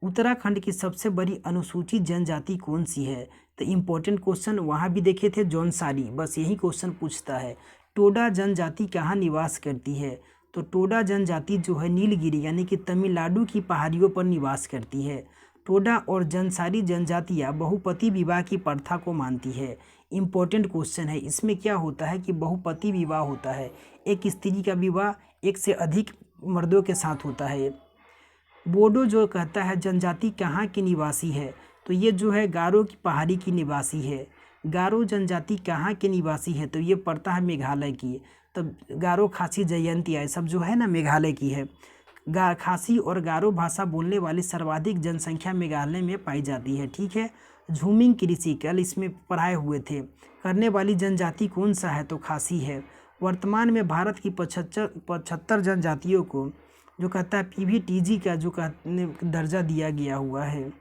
उत्तराखंड की सबसे बड़ी अनुसूचित जनजाति कौन सी है? तो इम्पोर्टेंट क्वेश्चन वहाँ भी देखे थे, जौनसारी, बस यही क्वेश्चन पूछता है। टोडा जनजाति कहाँ निवास करती है? तो टोडा जनजाति जो है नीलगिरी यानी कि तमिलनाडु की पहाड़ियों पर निवास करती है। टोडा और जनसारी जनजातियाँ बहुपति विवाह की प्रथा को मानती है। इम्पोर्टेंट क्वेश्चन है। इसमें क्या होता है कि बहुपति विवाह होता है, एक स्त्री का विवाह एक से अधिक मर्दों के साथ होता है। बोडो जो कहता है जनजाति कहाँ की निवासी है? तो ये जो है गारो की पहाड़ी की निवासी है। गारो जनजाति कहाँ के निवासी है? तो ये पड़ता है मेघालय की। तो गारो, खासी, जयंतिया ये सब जो है ना मेघालय की है। खासी और गारो भाषा बोलने वाली सर्वाधिक जनसंख्या मेघालय में पाई जाती है, ठीक है। झूमिंग कृषि कल इसमें पढ़ाए हुए थे, करने वाली जनजाति कौन सा है? तो खासी है। वर्तमान में भारत की 75 जनजातियों को जो कहता है PVTG का जो दर्जा दिया गया हुआ है।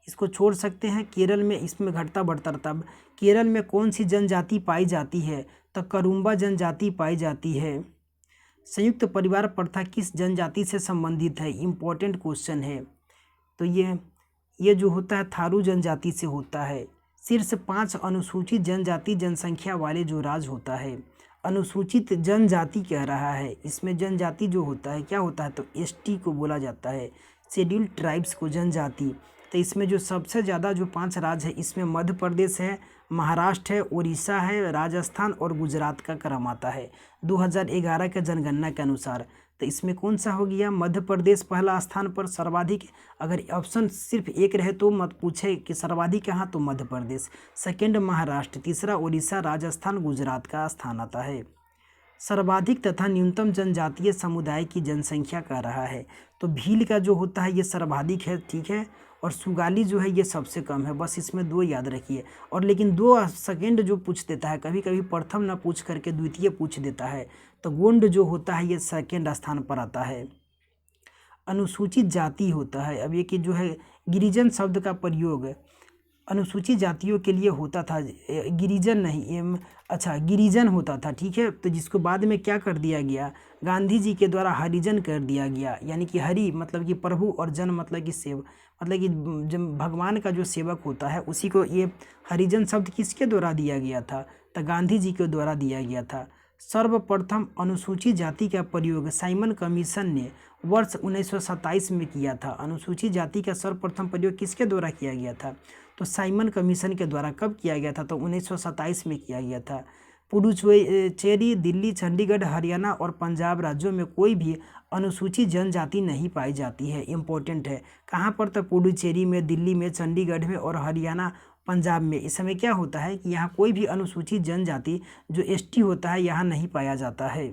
इसको छोड़ सकते हैं। केरल में इसमें घटता बढ़ता रहता। केरल में कौन सी जनजाति पाई जाती है? तो करूम्बा जनजाति पाई जाती है। संयुक्त परिवार प्रथा किस जनजाति से संबंधित है? इम्पोर्टेंट क्वेश्चन है। तो ये जो होता है थारू जनजाति से होता है। शीर्ष 5 अनुसूचित जनजाति जनसंख्या वाले जो राज्य होता है। अनुसूचित जनजाति कह रहा है, इसमें जनजाति जो होता है क्या होता है? तो ST को बोला जाता है, शेड्यूल्ड ट्राइब्स को जनजाति। तो इसमें जो सबसे ज़्यादा जो 5 राज्य है इसमें मध्य प्रदेश है, महाराष्ट्र है, उड़ीसा है, राजस्थान और गुजरात का क्रम आता है 2011 के जनगणना के अनुसार। तो इसमें कौन सा हो गया? मध्य प्रदेश पहला स्थान पर सर्वाधिक। अगर ऑप्शन सिर्फ एक रहे तो मत पूछे कि सर्वाधिक कहाँ, तो मध्य प्रदेश। सेकंड महाराष्ट्र, तीसरा उड़ीसा, राजस्थान, गुजरात का स्थान आता है। सर्वाधिक तथा न्यूनतम जनजातीय समुदाय की जनसंख्या कह रहा है। तो भील का जो होता है ये सर्वाधिक है, ठीक है। और सुगाली जो है ये सबसे कम है। बस इसमें 2 याद रखिए। और लेकिन 2 सेकेंड जो पूछ देता है, कभी कभी प्रथम ना पूछ करके द्वितीय पूछ देता है। तो गोंड जो होता है ये सेकेंड स्थान पर आता है। अनुसूचित जाति होता है। अब ये कि जो है गिरिजन शब्द का प्रयोग अनुसूचित जातियों के लिए होता था, गिरिजन नहीं, अच्छा गिरिजन होता था, ठीक है। तो जिसको बाद में क्या कर दिया गया? गांधी जी के द्वारा हरिजन कर दिया गया। यानी कि हरि मतलब कि प्रभु और जन मतलब कि सेव, मतलब कि जब भगवान का जो सेवक होता है उसी को ये हरिजन शब्द किसके द्वारा दिया गया था? तो गांधी जी के द्वारा दिया गया था। सर्वप्रथम अनुसूचित जाति का प्रयोग साइमन कमीशन ने वर्ष 1927 में किया था। अनुसूचित जाति का सर्वप्रथम प्रयोग किसके द्वारा किया गया था? तो साइमन कमीशन के द्वारा। कब किया गया था? तो 1927 में किया गया था। पुडुचेरी, दिल्ली, चंडीगढ़, हरियाणा और पंजाब राज्यों में कोई भी अनुसूचित जनजाति नहीं पाई जाती है। इम्पोर्टेंट है। कहाँ पर? तो पुडुचेरी में, दिल्ली में, चंडीगढ़ में और हरियाणा, पंजाब में। इस समय क्या होता है कि यहाँ कोई भी अनुसूचित जनजाति जो एसटी होता है यहाँ नहीं पाया जाता है।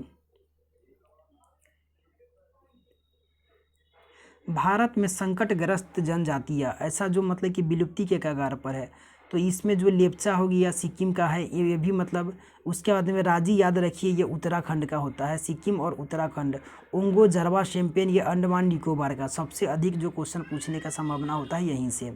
भारत में संकटग्रस्त जनजातियाँ, ऐसा जो मतलब कि विलुप्ति के कगार पर है, तो इसमें जो लेप्चा होगी या सिक्किम का है, ये भी मतलब। उसके बाद में राजी याद रखिए, ये उत्तराखंड का होता है, सिक्किम और उत्तराखंड। ओंगो, जरवा, शेम्पेन, ये अंडमान निकोबार का। सबसे अधिक जो क्वेश्चन पूछने का संभावना होता है यहीं से।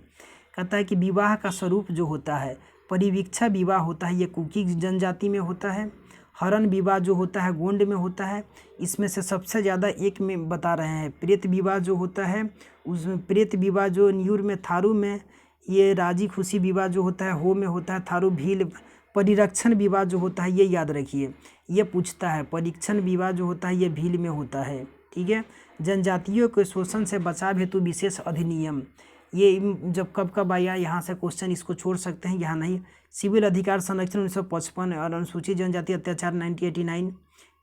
कहता है कि विवाह का स्वरूप जो होता है, परिवीक्षा विवाह होता है, ये कुकी जनजाति में होता है। हरण विवाह जो होता है गोंड में होता है। इसमें से सबसे ज़्यादा एक में बता रहे हैं, प्रेत विवाह जो होता है, उसमें प्रेत विवाह जो न्यूर में, थारू में। ये राजी खुशी विवाह जो होता है हो में होता है, थारू भील। परिरक्षण विवाह जो होता है ये याद रखिए, ये पूछता है। परीक्षण विवाह जो होता है ये भील में होता है। ठीक है। जनजातियों के शोषण से बचाव हेतु विशेष अधिनियम, ये जब कब कब आया, यहाँ से क्वेश्चन इसको छोड़ सकते हैं, यहाँ नहीं। सिविल अधिकार संरक्षण 1955 और अनुसूचित जनजाति अत्याचार 1989,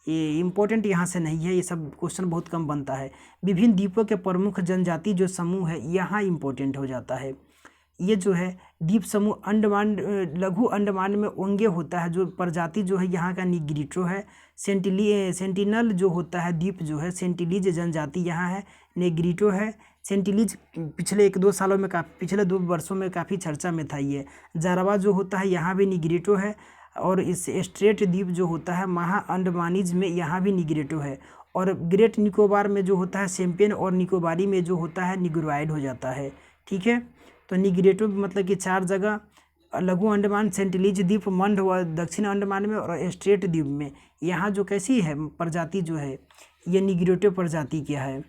ये इम्पोर्टेंट यहाँ से नहीं है, ये सब क्वेश्चन बहुत कम बनता है। विभिन्न द्वीपों के प्रमुख जनजाति जो समूह है यहाँ इम्पोर्टेंट हो जाता है। ये जो है द्वीप समूह अंडमान, लघु अंडमान में ओंगे होता है, जो प्रजाति जो है यहाँ का निग्रिटो है। सेंटिनल जो होता है द्वीप जो है, सेंटिलीज जनजाति यहाँ है, नेग्रिटो है। सेंटिलीज पिछले 1-2 सालों में पिछले 2 वर्षों में काफ़ी चर्चा में था ये। जारवा जो होता है यहाँ भी निग्रिटो है। और इस स्ट्रेट द्वीप जो होता है महा अंडमानीज में, यहाँ भी निग्रिटो है। और ग्रेट निकोबार में जो होता है शैम्पेन और निकोबारी में जो होता है निग्रोइड हो जाता है। ठीक है। तो निग्रिटो मतलब कि 4 जगह, लघु अंडमान, सेंटिलीज द्वीप, मंड व दक्षिण अंडमान में और स्ट्रेट द्वीप में। यहाँ जो कैसी है प्रजाति जो है ये निग्रिटो प्रजाति क्या है।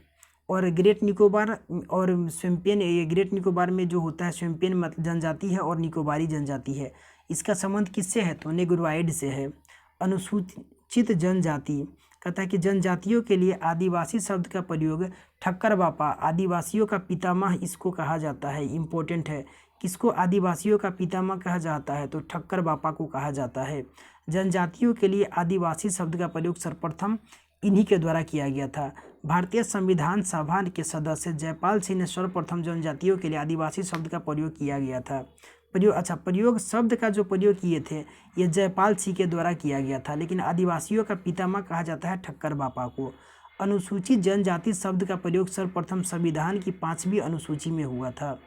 और ग्रेट निकोबार और शैम्पेन, ये ग्रेट निकोबार में जो होता है शैम्पेन जनजाति है और निकोबारी जनजाति है। इसका संबंध किससे है? तो नेग्रोइड से है। अनुसूचित जनजाति, कहता है कि जनजातियों के लिए आदिवासी शब्द का प्रयोग ठक्कर बापा, आदिवासियों का पितामह इसको कहा जाता है। इम्पोर्टेंट है। किसको आदिवासियों का पितामह कहा जाता है? तो ठक्कर बापा को कहा जाता है। जनजातियों के लिए आदिवासी शब्द का प्रयोग सर्वप्रथम इन्हीं के द्वारा किया गया था। भारतीय संविधान सभा के सदस्य जयपाल सिंह ने सर्वप्रथम जनजातियों के लिए आदिवासी शब्द का प्रयोग किया गया था। प्रयोग शब्द का जो प्रयोग किए थे ये जयपाल सिंह के द्वारा किया गया था, लेकिन आदिवासियों का पितामह कहा जाता है ठक्कर बापा को। अनुसूचित जनजाति शब्द का प्रयोग सर्वप्रथम संविधान की 5वीं अनुसूची में हुआ था।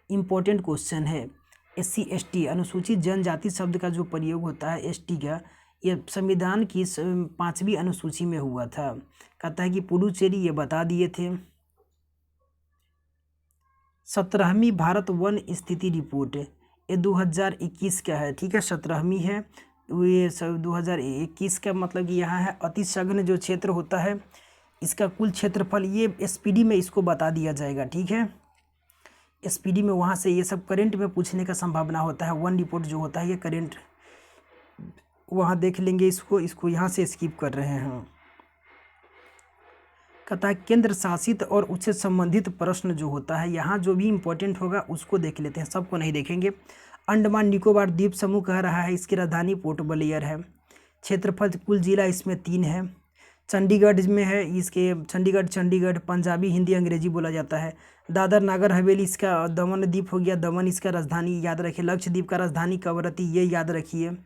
इम्पोर्टेंट क्वेश्चन है। SC ST अनुसूचित जनजाति शब्द का जो प्रयोग होता है ST का, ये संविधान की 5वीं अनुसूची में हुआ था। कहता है कि पुडुचेरी, ये बता दिए थे। 17वीं भारत वन स्थिति रिपोर्ट, ये 2021 का है। ठीक है, 17वीं है। ये 2021 का मतलब कि यहाँ है अतिसघन जो क्षेत्र होता है इसका कुल क्षेत्रफल, ये SPD में इसको बता दिया जाएगा। ठीक है, SPD में वहाँ से ये सब करंट में पूछने का संभावना होता है। वन रिपोर्ट जो होता है ये करंट वहाँ देख लेंगे। इसको यहाँ से स्किप कर रहे हैं। कहता है केंद्र शासित और उससे संबंधित प्रश्न जो होता है यहाँ जो भी इम्पोर्टेंट होगा उसको देख लेते हैं, सबको नहीं देखेंगे। अंडमान निकोबार द्वीप समूह कह रहा है, इसकी राजधानी पोर्ट ब्लेयर है। क्षेत्रफल कुल जिला इसमें 3 है। चंडीगढ़ में है, इसके चंडीगढ़ पंजाबी, हिंदी, अंग्रेजी बोला जाता है। दादर नागर हवेली इसका दमन द्वीप हो गया, दमन इसका राजधानी याद रखिए। लक्षद्वीप का राजधानी कवरत्ती, ये याद रखिए।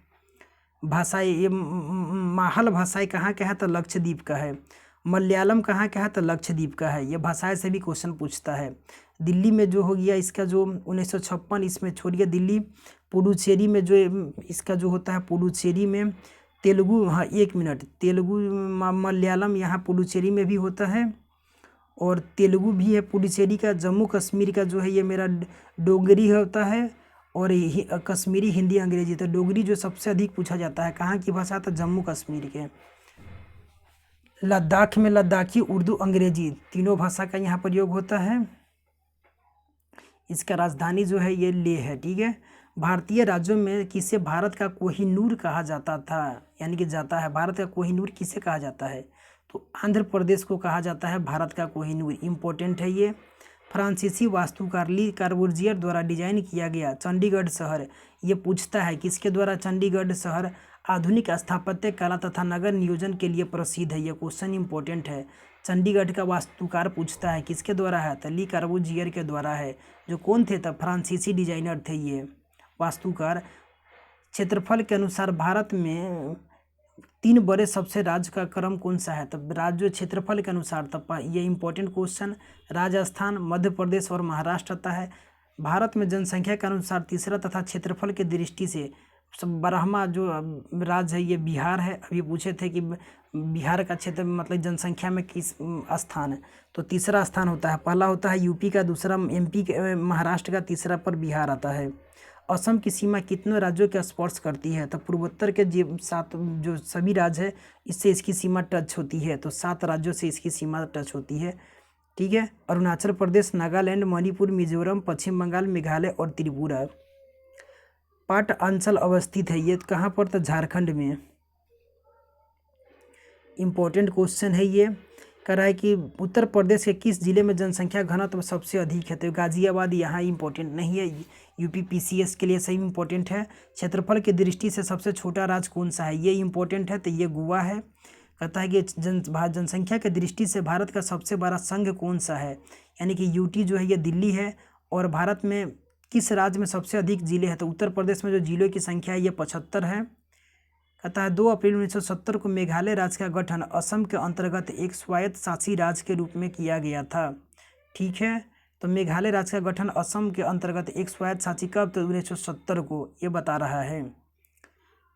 भाषाएं, ये माहल भाषाएं कहाँ का है? तो लक्षद्वीप का है। मलयालम कहाँ का है? तो लक्षद्वीप का है। ये भाषाएं से भी क्वेश्चन पूछता है। दिल्ली में जो हो गया इसका जो 1956, इसमें छोड़िए दिल्ली। पुडुचेरी में जो इसका जो होता है पुडुचेरी में तेलुगु, हाँ 1 मिनट, तेलुगु मलयालम यहाँ पुडुचेरी में भी होता है और तेलुगु भी है पुडुचेरी का। जम्मू कश्मीर का जो है ये मेरा डोगरी होता है और कश्मीरी, हिंदी, अंग्रेजी। तो डोगरी जो सबसे अधिक पूछा जाता है, कहाँ की भाषा? तो जम्मू कश्मीर के। लद्दाख में लद्दाखी, उर्दू, अंग्रेजी, तीनों भाषा का यहाँ प्रयोग होता है। इसका राजधानी जो है ये लेह है। ठीक है, भारतीय राज्यों में किसे भारत का कोहिनूर कहा जाता था, यानी कि जाता है। भारत का कोहिनूर किसे कहा जाता है? तो आंध्र प्रदेश को कहा जाता है भारत का कोहिनूर। इम्पोर्टेंट है ये। फ्रांसीसी वास्तुकार ली कार्बूजियर द्वारा डिजाइन किया गया चंडीगढ़ शहर, ये पूछता है किसके द्वारा चंडीगढ़ शहर आधुनिक स्थापत्य कला तथा नगर नियोजन के लिए प्रसिद्ध है। ये क्वेश्चन इंपॉर्टेंट है। चंडीगढ़ का वास्तुकार पूछता है किसके द्वारा है, तो ली कार्बूजियर के द्वारा है। जो कौन थे, तब फ्रांसीसी डिजाइनर थे ये वास्तुकार। क्षेत्रफल के अनुसार भारत में 3 बड़े सबसे राज्य का क्रम कौन सा है, तब राज्य क्षेत्रफल के अनुसार, तब ये इंपॉर्टेंट क्वेश्चन राज्य मध्य प्रदेश और महाराष्ट्र आता है। भारत में जनसंख्या के अनुसार तीसरा तथा क्षेत्रफल की दृष्टि से सब 12वां जो राज्य है ये बिहार है। अभी पूछे थे कि बिहार का क्षेत्र मतलब जनसंख्या में किस स्थान है, तो तीसरा स्थान होता है। पहला होता है यूपी का, दूसरा एमपी महाराष्ट्र का, तीसरा पर बिहार आता है। असम की सीमा कितने राज्यों के स्पर्श करती है, तो पूर्वोत्तर के 7 जो सभी राज्य है इससे इसकी सीमा टच होती है, तो 7 राज्यों से इसकी सीमा टच होती है। ठीक है। अरुणाचल प्रदेश, नागालैंड, मणिपुर, मिजोरम, पश्चिम बंगाल, मेघालय और त्रिपुरा। पाट अंचल अवस्थित है, ये कहाँ पर, तो झारखंड में। इम्पोर्टेंट क्वेश्चन है ये। कह रहा है कि उत्तर प्रदेश के किस जिले में जनसंख्या घनत्व सबसे अधिक है, तो गाजियाबाद यहाँ इंपॉर्टेंट नहीं है, यूपी पीसीएस के लिए सही इंपॉर्टेंट है। क्षेत्रफल की दृष्टि से सबसे छोटा राज्य कौन सा है, ये इंपॉर्टेंट है, तो ये गोवा है। कहता है कि जनसंख्या की दृष्टि से भारत का सबसे बड़ा संघ कौन सा है, यानी कि यूटी जो है ये दिल्ली है। और भारत में किस राज्य में सबसे अधिक जिले हैं, तो उत्तर प्रदेश में जो जिलों की संख्या है ये 75 है। कहता है 2 अप्रैल 1970 को मेघालय राज्य का गठन असम के अंतर्गत एक स्वायत्त शासी राज्य के रूप में किया गया था। ठीक है। तो मेघालय राज्य का गठन असम के अंतर्गत एक स्वायत्त शासी कब, तो 1970 को, ये बता रहा है।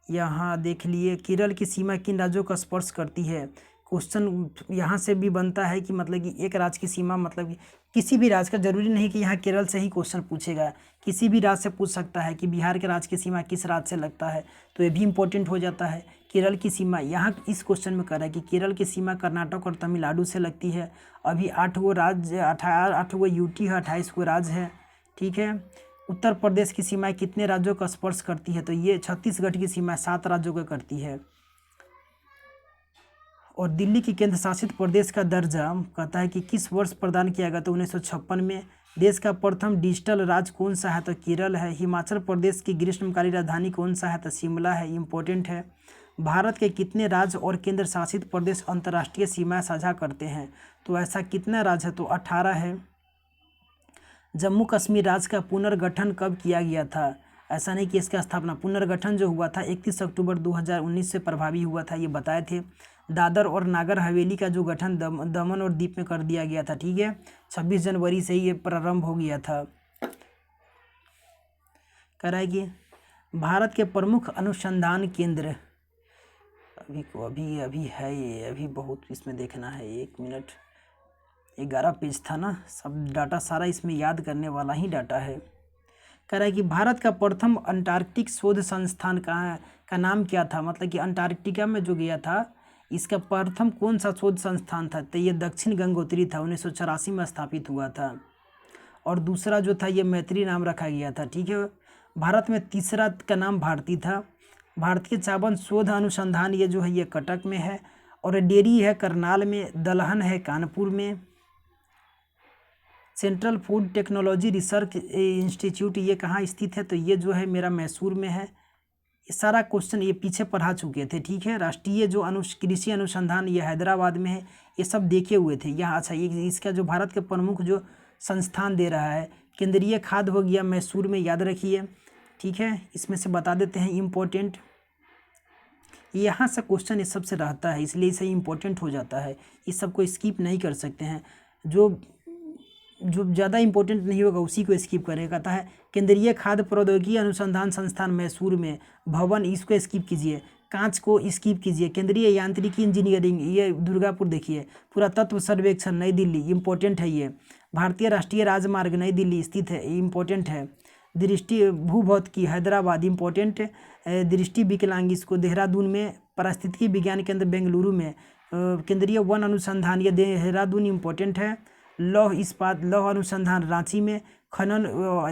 यहाँ देख लिए केरल की सीमा किन राज्यों का स्पर्श करती है। क्वेश्चन यहाँ से भी बनता है कि मतलब कि एक राज्य की सीमा मतलब कि किसी भी राज्य का, जरूरी नहीं कि यहाँ केरल से ही क्वेश्चन पूछेगा, किसी भी राज्य से पूछ सकता है कि बिहार के राज्य की सीमा किस राज्य से लगता है, तो ये भी इंपॉर्टेंट हो जाता है। केरल की सीमा यहाँ इस क्वेश्चन में कर रहा है कि केरल की सीमा कर्नाटक और तमिलनाडु से लगती है। अभी 8 गो राज्य 8 गो यूटी है, 28 गो राज्य है। ठीक है। उत्तर प्रदेश की सीमाएं कितने राज्यों का स्पर्श करती है, तो ये छत्तीसगढ़ की सीमा 7 राज्यों का करती है। और दिल्ली की केंद्र शासित प्रदेश का दर्जा कहता है कि किस वर्ष प्रदान किया गया, तो 1956 में। देश का प्रथम डिजिटल राज्य कौन सा है, तो केरल है। हिमाचल प्रदेश की ग्रीष्मकालीन राजधानी कौन सा है, तो शिमला है, इंपॉर्टेंट है। भारत के कितने राज्य और केंद्र शासित प्रदेश अंतर्राष्ट्रीय सीमाएं साझा करते हैं, तो ऐसा कितना राज्य है, तो 18 है। जम्मू कश्मीर राज्य का पुनर्गठन कब किया गया था, ऐसा नहीं कि इसका स्थापना, पुनर्गठन जो हुआ था 31 अक्टूबर 2019 से प्रभावी हुआ था, ये बताए थे। दादर और नागर हवेली का जो गठन दमन और दीप में कर दिया गया था। ठीक है। 26 जनवरी से ये प्रारंभ हो गया था। कह रहा है कि भारत के प्रमुख अनुसंधान केंद्र अभी है ये, अभी बहुत इसमें देखना है, 1 मिनट, 11 पेज था ना, सब डाटा सारा इसमें याद करने वाला ही डाटा है। कह रहा है कि भारत का प्रथम अंटार्कटिक शोध संस्थान का नाम क्या था, मतलब कि अंटार्कटिका में जो गया था इसका प्रथम कौन सा शोध संस्थान था, तो ये दक्षिण गंगोत्री था, 1984 में स्थापित हुआ था। और दूसरा जो था ये मैत्री नाम रखा गया था। ठीक है। भारत में तीसरा का नाम भारती था। भारतीय चावल शोध अनुसंधान ये जो है ये कटक में है। और डेयरी है करनाल में, दलहन है कानपुर में। Central food technology research institute ये कहाँ स्थित है, तो ये जो है मेरा मैसूर में है। ये सारा क्वेश्चन ये पीछे पढ़ा चुके थे। ठीक है। राष्ट्रीय जो कृषि अनुसंधान ये हैदराबाद में है, ये सब देखे हुए थे यहाँ। अच्छा, ये इसका जो भारत के प्रमुख जो संस्थान दे रहा है, केंद्रीय खाद्य हो गया मैसूर में, याद रखिए। ठीक है। इसमें से बता देते हैं इम्पोर्टेंट, यहाँ से क्वेश्चन इस सब से रहता है, इसलिए इसे इम्पोर्टेंट हो जाता है, इस सब को स्किप नहीं कर सकते हैं। जो ज़्यादा इंपॉर्टेंट नहीं होगा उसी को स्किप करेगा। कहता है केंद्रीय खाद्य प्रौद्योगिकी अनुसंधान संस्थान मैसूर में भवन, इसको स्किप कीजिए। कांच को स्किप कीजिए। केंद्रीय यांत्रिकी इंजीनियरिंग ये दुर्गापुर देखिए। पुरातत्व सर्वेक्षण नई दिल्ली, इंपॉर्टेंट है ये। भारतीय राष्ट्रीय राजमार्ग नई दिल्ली स्थित है, इंपॉर्टेंट है। दृष्टि भूभौतिकी हैदराबाद, इंपॉर्टेंट। दृष्टि विकलांग इसको देहरादून में। पारिस्थितिकी विज्ञान केंद्र बेंगलुरु में। केंद्रीय वन अनुसंधान ये देहरादून, इंपॉर्टेंट है। लौह इस्पात लौह अनुसंधान रांची में। खनन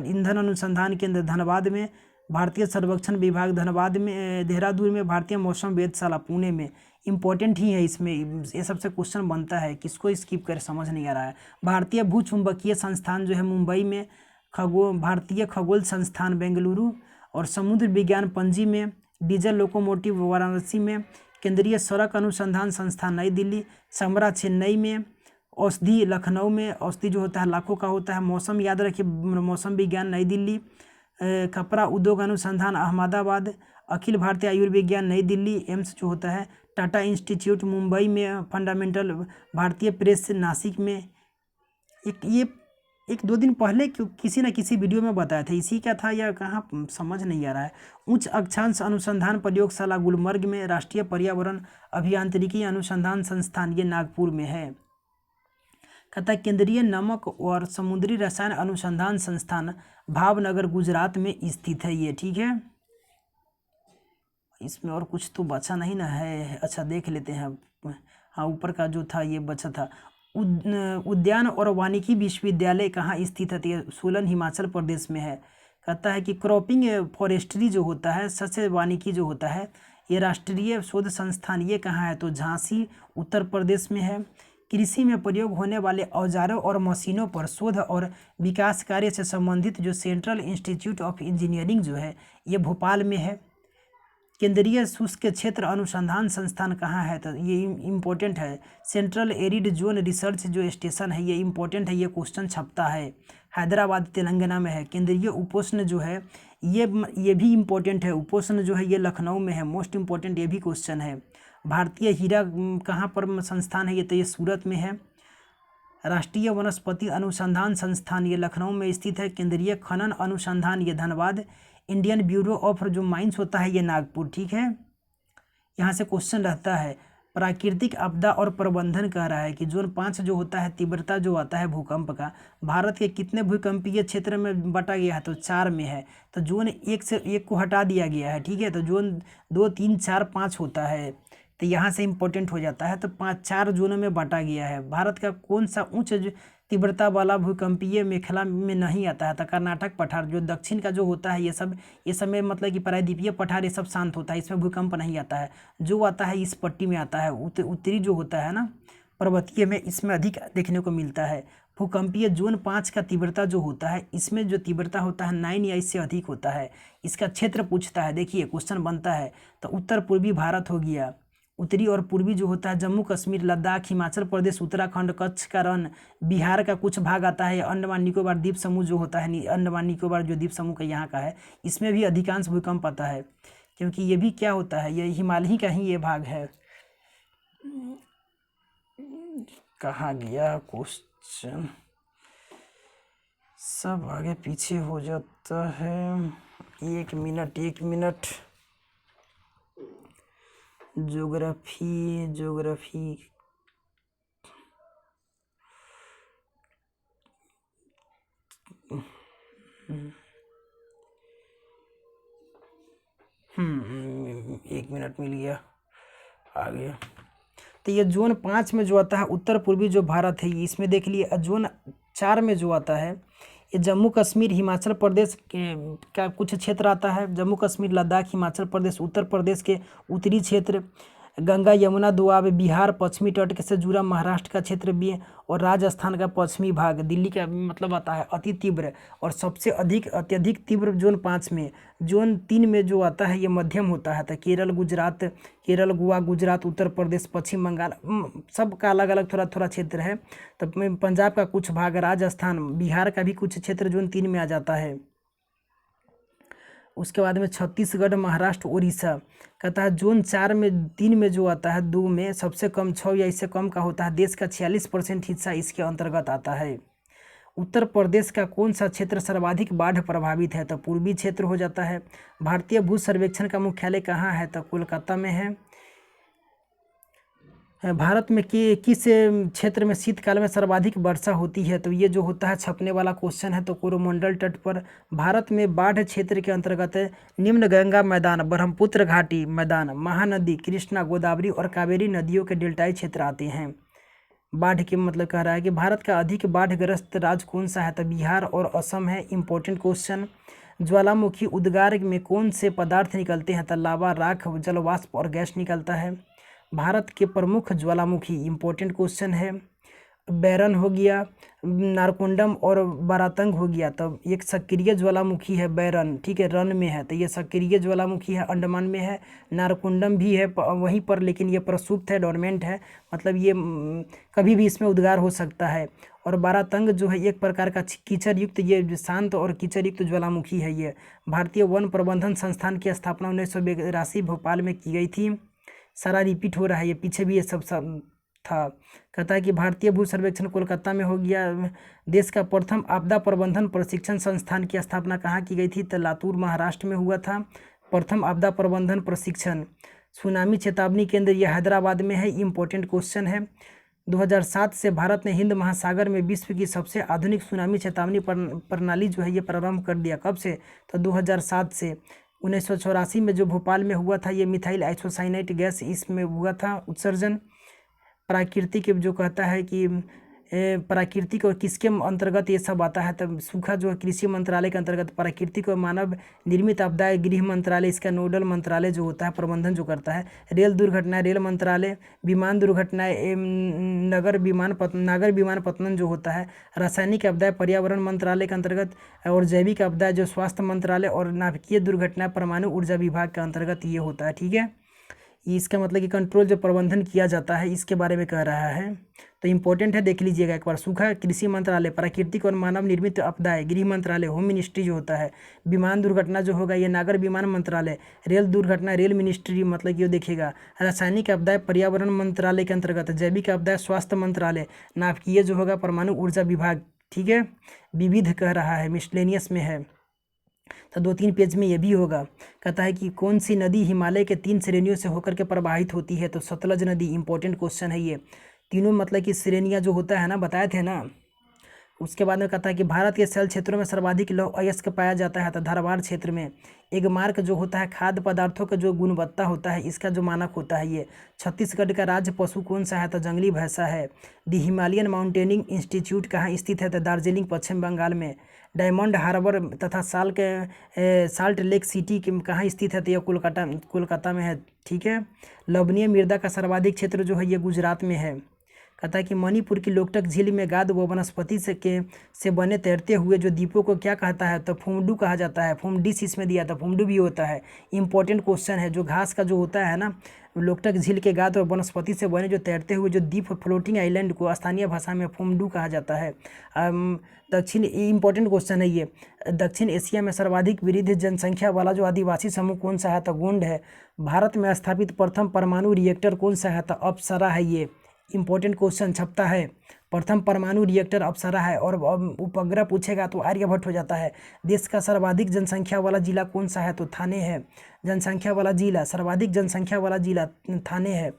ईंधन अनुसंधान केंद्र धनबाद में। भारतीय सर्वेक्षण विभाग धनबाद में, देहरादून में। भारतीय मौसम वेधशाला पुणे में। इम्पोर्टेंट ही है, इसमें ये सबसे क्वेश्चन बनता है, किसको स्किप कर समझ नहीं आ रहा है। भारतीय भूचुंबकीय संस्थान जो है मुंबई में, भारतीय खगोल संस्थान बेंगलुरु, और समुद्र विज्ञान पणजी में, डीजल लोकोमोटिव वाराणसी में, केंद्रीय सड़क अनुसंधान संस्थान नई दिल्ली, समरा चेन्नई में, औषधि लखनऊ में, औषधि जो होता है लाखों का होता है, मौसम याद रखिए, मौसम विज्ञान नई दिल्ली, कपड़ा उद्योग अनुसंधान अहमदाबाद, अखिल भारतीय आयुर्विज्ञान नई दिल्ली, एम्स जो होता है, टाटा इंस्टीट्यूट मुंबई में, फंडामेंटल भारतीय प्रेस नासिक में। एक दो दिन पहले किसी न किसी वीडियो में बताया था, इसी का था या कहाँ समझ नहीं आ रहा है। उच्च अक्षांश अनुसंधान प्रयोगशाला गुलमर्ग में, राष्ट्रीय पर्यावरण अभियांत्रिकी अनुसंधान संस्थान ये नागपुर में है। कहता है केंद्रीय नमक और समुद्री रसायन अनुसंधान संस्थान भावनगर गुजरात में स्थित है ये, ठीक है। इसमें और कुछ तो बचा नहीं ना है, अच्छा देख लेते हैं। हाँ, ऊपर का जो था ये बचा था। उद्यान और वानिकी विश्वविद्यालय कहाँ स्थित है? ये सोलन हिमाचल प्रदेश में है। कहता है कि क्रॉपिंग फॉरेस्ट्री जो होता है, सस्य वानिकी जो होता है, ये राष्ट्रीय शोध संस्थान ये कहाँ है? तो झांसी उत्तर प्रदेश में है। कृषि में प्रयोग होने वाले औजारों और मशीनों पर शोध और विकास कार्य से संबंधित जो सेंट्रल इंस्टीट्यूट ऑफ इंजीनियरिंग जो है ये भोपाल में है। केंद्रीय शुष्क क्षेत्र अनुसंधान संस्थान कहाँ है? तो ये इम्पोर्टेंट है। सेंट्रल एरिड जोन रिसर्च जो स्टेशन है ये इम्पोर्टेंट है, ये क्वेश्चन छपता है, हैदराबाद तेलंगाना में है। केंद्रीय उपोष्ण जो है ये भी इम्पोर्टेंट है, उपोष्ण जो है ये लखनऊ में है, मोस्ट इम्पोर्टेंट ये भी क्वेश्चन है। भारतीय हीरा कहाँ पर संस्थान है? ये तो ये सूरत में है। राष्ट्रीय वनस्पति अनुसंधान संस्थान ये लखनऊ में स्थित है। केंद्रीय खनन अनुसंधान ये धनबाद। इंडियन ब्यूरो ऑफ जो माइंस होता है ये नागपुर, ठीक है। यहाँ से क्वेश्चन रहता है प्राकृतिक आपदा और प्रबंधन कह रहा है कि जोन 5 जो होता है तीव्रता जो आता है भूकंप का, भारत के कितने भूकंपीय क्षेत्र में बांटा गया है? तो 4 में है। तो जोन 1 से 1 को हटा दिया गया है, ठीक है। तो जोन 2, 3, 4, 5 होता है, तो यहाँ से इम्पोर्टेंट हो जाता है। तो 4 जोनों में बांटा गया है। भारत का कौन सा उच्च तीव्रता वाला भूकंपीय मेखला में नहीं आता है? तो कर्नाटक पठार जो दक्षिण का जो होता है ये सब में मतलब कि प्रायद्वीपीय पठार ये सब शांत होता है, इसमें भूकंप नहीं आता है। जो आता है इस पट्टी में आता है, उत्तरी जो होता है ना पर्वतीय में, इसमें अधिक देखने को मिलता है। भूकंपीय जोन 5 का तीव्रता जो होता है इसमें जो तीव्रता होता है 9 या इससे अधिक होता है। इसका क्षेत्र पूछता है, देखिए क्वेश्चन बनता है। तो उत्तर पूर्वी भारत हो गया, उत्तरी और पूर्वी जो होता है जम्मू कश्मीर, लद्दाख, हिमाचल प्रदेश, उत्तराखंड, कच्छ का रण, बिहार का कुछ भाग आता है, अंडमान निकोबार द्वीप समूह जो होता है, अंडमान निकोबार जो द्वीप समूह का यहाँ का है, इसमें भी अधिकांश भूकंप आता है, क्योंकि ये भी क्या होता है, ये हिमालय का ही ये भाग है। कहाँ गया क्वेश्चन, सब आगे पीछे हो जाता है। एक मिनट। ज्योग्राफी एक मिनट मिल गया, आ गया। तो ये जोन 5 में जो आता है उत्तर पूर्वी जो भारत है, इसमें देख लिए। जोन 4 में जो आता है ये जम्मू कश्मीर, हिमाचल प्रदेश का कुछ क्षेत्र आता है। जम्मू कश्मीर, लद्दाख, हिमाचल प्रदेश, उत्तर प्रदेश के उत्तरी क्षेत्र, गंगा यमुना दोआब, बिहार, पश्चिमी तट के से जुड़ा महाराष्ट्र का क्षेत्र भी, और राजस्थान का पश्चिमी भाग, दिल्ली का मतलब आता है अति तीव्र। और सबसे अत्यधिक तीव्र जोन 5 में। जोन 3 में जो आता है ये मध्यम होता है। तो केरल, गोवा, गुजरात, उत्तर प्रदेश, पश्चिम बंगाल, सबका अलग अलग थोड़ा थोड़ा क्षेत्र है। तो पंजाब का कुछ भाग, राजस्थान, बिहार का भी कुछ क्षेत्र जोन 3 में आ जाता है। उसके बाद में छत्तीसगढ़, महाराष्ट्र, उड़ीसा। कहता है जोन 3 में जो आता है 2 में सबसे कम 6 या इससे कम का होता है। देश का 46% हिस्सा इसके अंतर्गत आता है। उत्तर प्रदेश का कौन सा क्षेत्र सर्वाधिक बाढ़ प्रभावित है? तो पूर्वी क्षेत्र हो जाता है। भारतीय भू सर्वेक्षण का मुख्यालय कहाँ है? तो कोलकाता में है। भारत में किस क्षेत्र में शीतकाल में सर्वाधिक वर्षा होती है? तो ये जो होता है छपने वाला क्वेश्चन है। तो कोरोमंडल तट पर। भारत में बाढ़ क्षेत्र के अंतर्गत निम्न गंगा मैदान, ब्रह्मपुत्र घाटी मैदान, महानदी, कृष्णा, गोदावरी और कावेरी नदियों के डेल्टाई क्षेत्र आते हैं। बाढ़ के मतलब कह रहा है कि भारत का अधिक बाढ़ग्रस्त राज्य कौन सा है? तो बिहार और असम है। Important question. ज्वालामुखी उद्गार में कौन से पदार्थ निकलते हैं? तो लावा, राख, जलवाष्प और गैस निकलता है। भारत के प्रमुख ज्वालामुखी, इंपॉर्टेंट क्वेश्चन है। बैरन हो गया, नारकोंडम और बारातंग हो गया। तब एक सक्रिय ज्वालामुखी है बैरन, ठीक है, रन में है, तो ये सक्रिय ज्वालामुखी है, अंडमान में है। नारकोंडम भी है वहीं पर, लेकिन ये प्रसुप्त है, डोरमेंट है, मतलब ये कभी भी इसमें उद्गार हो सकता है। और बारातंग जो है एक प्रकार का कीचड़ युक्त, ये शांत और कीचड़ युक्त ज्वालामुखी है। ये भारतीय वन प्रबंधन संस्थान की स्थापना 1982 भोपाल में की गई थी। सारा रिपीट हो रहा है, ये पीछे भी ये सब था। कहता है कि भारतीय भू सर्वेक्षण कोलकाता में हो गया। देश का प्रथम आपदा प्रबंधन प्रशिक्षण संस्थान की स्थापना कहाँ की गई थी? तो लातूर महाराष्ट्र में हुआ था प्रथम आपदा प्रबंधन प्रशिक्षण। सुनामी चेतावनी केंद्र यह हैदराबाद में है, इंपॉर्टेंट क्वेश्चन है। 2007 से भारत ने हिंद महासागर में विश्व की सबसे आधुनिक सुनामी चेतावनी प्रणाली जो है ये प्रारंभ कर दिया। कब से? तो 2007 से। 1984 में जो भोपाल में हुआ था ये मिथाइल आइसोसाइनेट गैस इसमें हुआ था उत्सर्जन। प्राकृतिक जो कहता है कि प्राकृतिक और किसके अंतर्गत ये सब आता है? तब सूखा जो है कृषि मंत्रालय के अंतर्गत। प्राकृतिक और मानव निर्मित आपदाएं गृह मंत्रालय इसका नोडल मंत्रालय जो होता है, प्रबंधन जो करता है। रेल दुर्घटना रेल मंत्रालय। विमान दुर्घटनाएं नागर विमानपत्तन जो होता है। रासायनिक आपदाएं पर्यावरण मंत्रालय के अंतर्गत। और जैविक आपदाएं जो स्वास्थ्य मंत्रालय। और नाभिकीय दुर्घटना परमाणु ऊर्जा विभाग के अंतर्गत ये होता है, ठीक है। इसका मतलब कि कंट्रोल जो प्रबंधन किया जाता है इसके बारे में कह रहा है, तो इंपॉर्टेंट है, देख लीजिएगा एक बार। सूखा कृषि मंत्रालय, प्राकृतिक और मानव निर्मित आपदाएं गृह मंत्रालय, होम मिनिस्ट्री जो होता है। विमान दुर्घटना जो होगा ये नागर विमान मंत्रालय। रेल दुर्घटना रेल मिनिस्ट्री, मतलब कि ये देखेगा। रासायनिक आपदाएं पर्यावरण मंत्रालय के अंतर्गत। जैविक आपदाएं स्वास्थ्य मंत्रालय। नाभिकीय जो होगा परमाणु ऊर्जा विभाग, ठीक है। विविध कह रहा है, मिसलेनियस में है, तो 2-3 पेज में ये भी होगा। कहता है कि कौन सी नदी हिमालय के 3 श्रेणियों से होकर के प्रवाहित होती है? तो सतलज नदी, इंपॉर्टेंट क्वेश्चन है ये। तीनों मतलब कि श्रेणियाँ जो होता है ना, बताए थे ना। उसके बाद में कहता है कि भारत के शैल क्षेत्रों में सर्वाधिक लौह अयस्क पाया जाता है, तो धारवाड़ क्षेत्र में। एगमार्क जो होता है खाद्य पदार्थों का जो गुणवत्ता होता है इसका जो मानक होता है ये। छत्तीसगढ़ का राज्य पशु कौन सा है? तो जंगली भैंसा है। दी हिमालयन माउंटेनिंग इंस्टीट्यूट कहाँ स्थित है? तो दार्जिलिंग पश्चिम बंगाल में। डायमंड हार्बर तथा साल्ट लेक सिटी कहाँ स्थित है? तो यह कोलकाता में है, ठीक है। लवणीय मृदा का सर्वाधिक क्षेत्र जो है ये गुजरात में है। कहता है कि मणिपुर की लोकटक झील में गाद व वनस्पति से बने तैरते हुए जो द्वीपों को क्या कहता है? तो फुमडू कहा जाता है। फुमडिस इसमें दिया था, फुमडू भी होता है। इंपॉर्टेंट क्वेश्चन है। जो घास का जो होता है ना, लोकटक झील के गाद और वनस्पति से बने जो तैरते हुए जो द्वीप, फ्लोटिंग आइलैंड को स्थानीय भाषा में फुमडू कहा जाता है। दक्षिण, इंपॉर्टेंट क्वेश्चन है ये। दक्षिण एशिया में सर्वाधिक वृद्ध जनसंख्या वाला जो आदिवासी समूह कौन सा है? तो गोंड है। भारत में स्थापित प्रथम परमाणु रिएक्टर कौन सा है? तो अप्सरा है ये। इंपॉर्टेंट क्वेश्चन छपता है। प्रथम परमाणु रिएक्टर अप्सरा है। और उपग्रह पूछेगा तो आर्यभट्ट हो जाता है। देश का सर्वाधिक जनसंख्या वाला जिला कौन सा है? तो थाने है। जनसंख्या वाला जिला, सर्वाधिक जनसंख्या वाला जिला थाने है,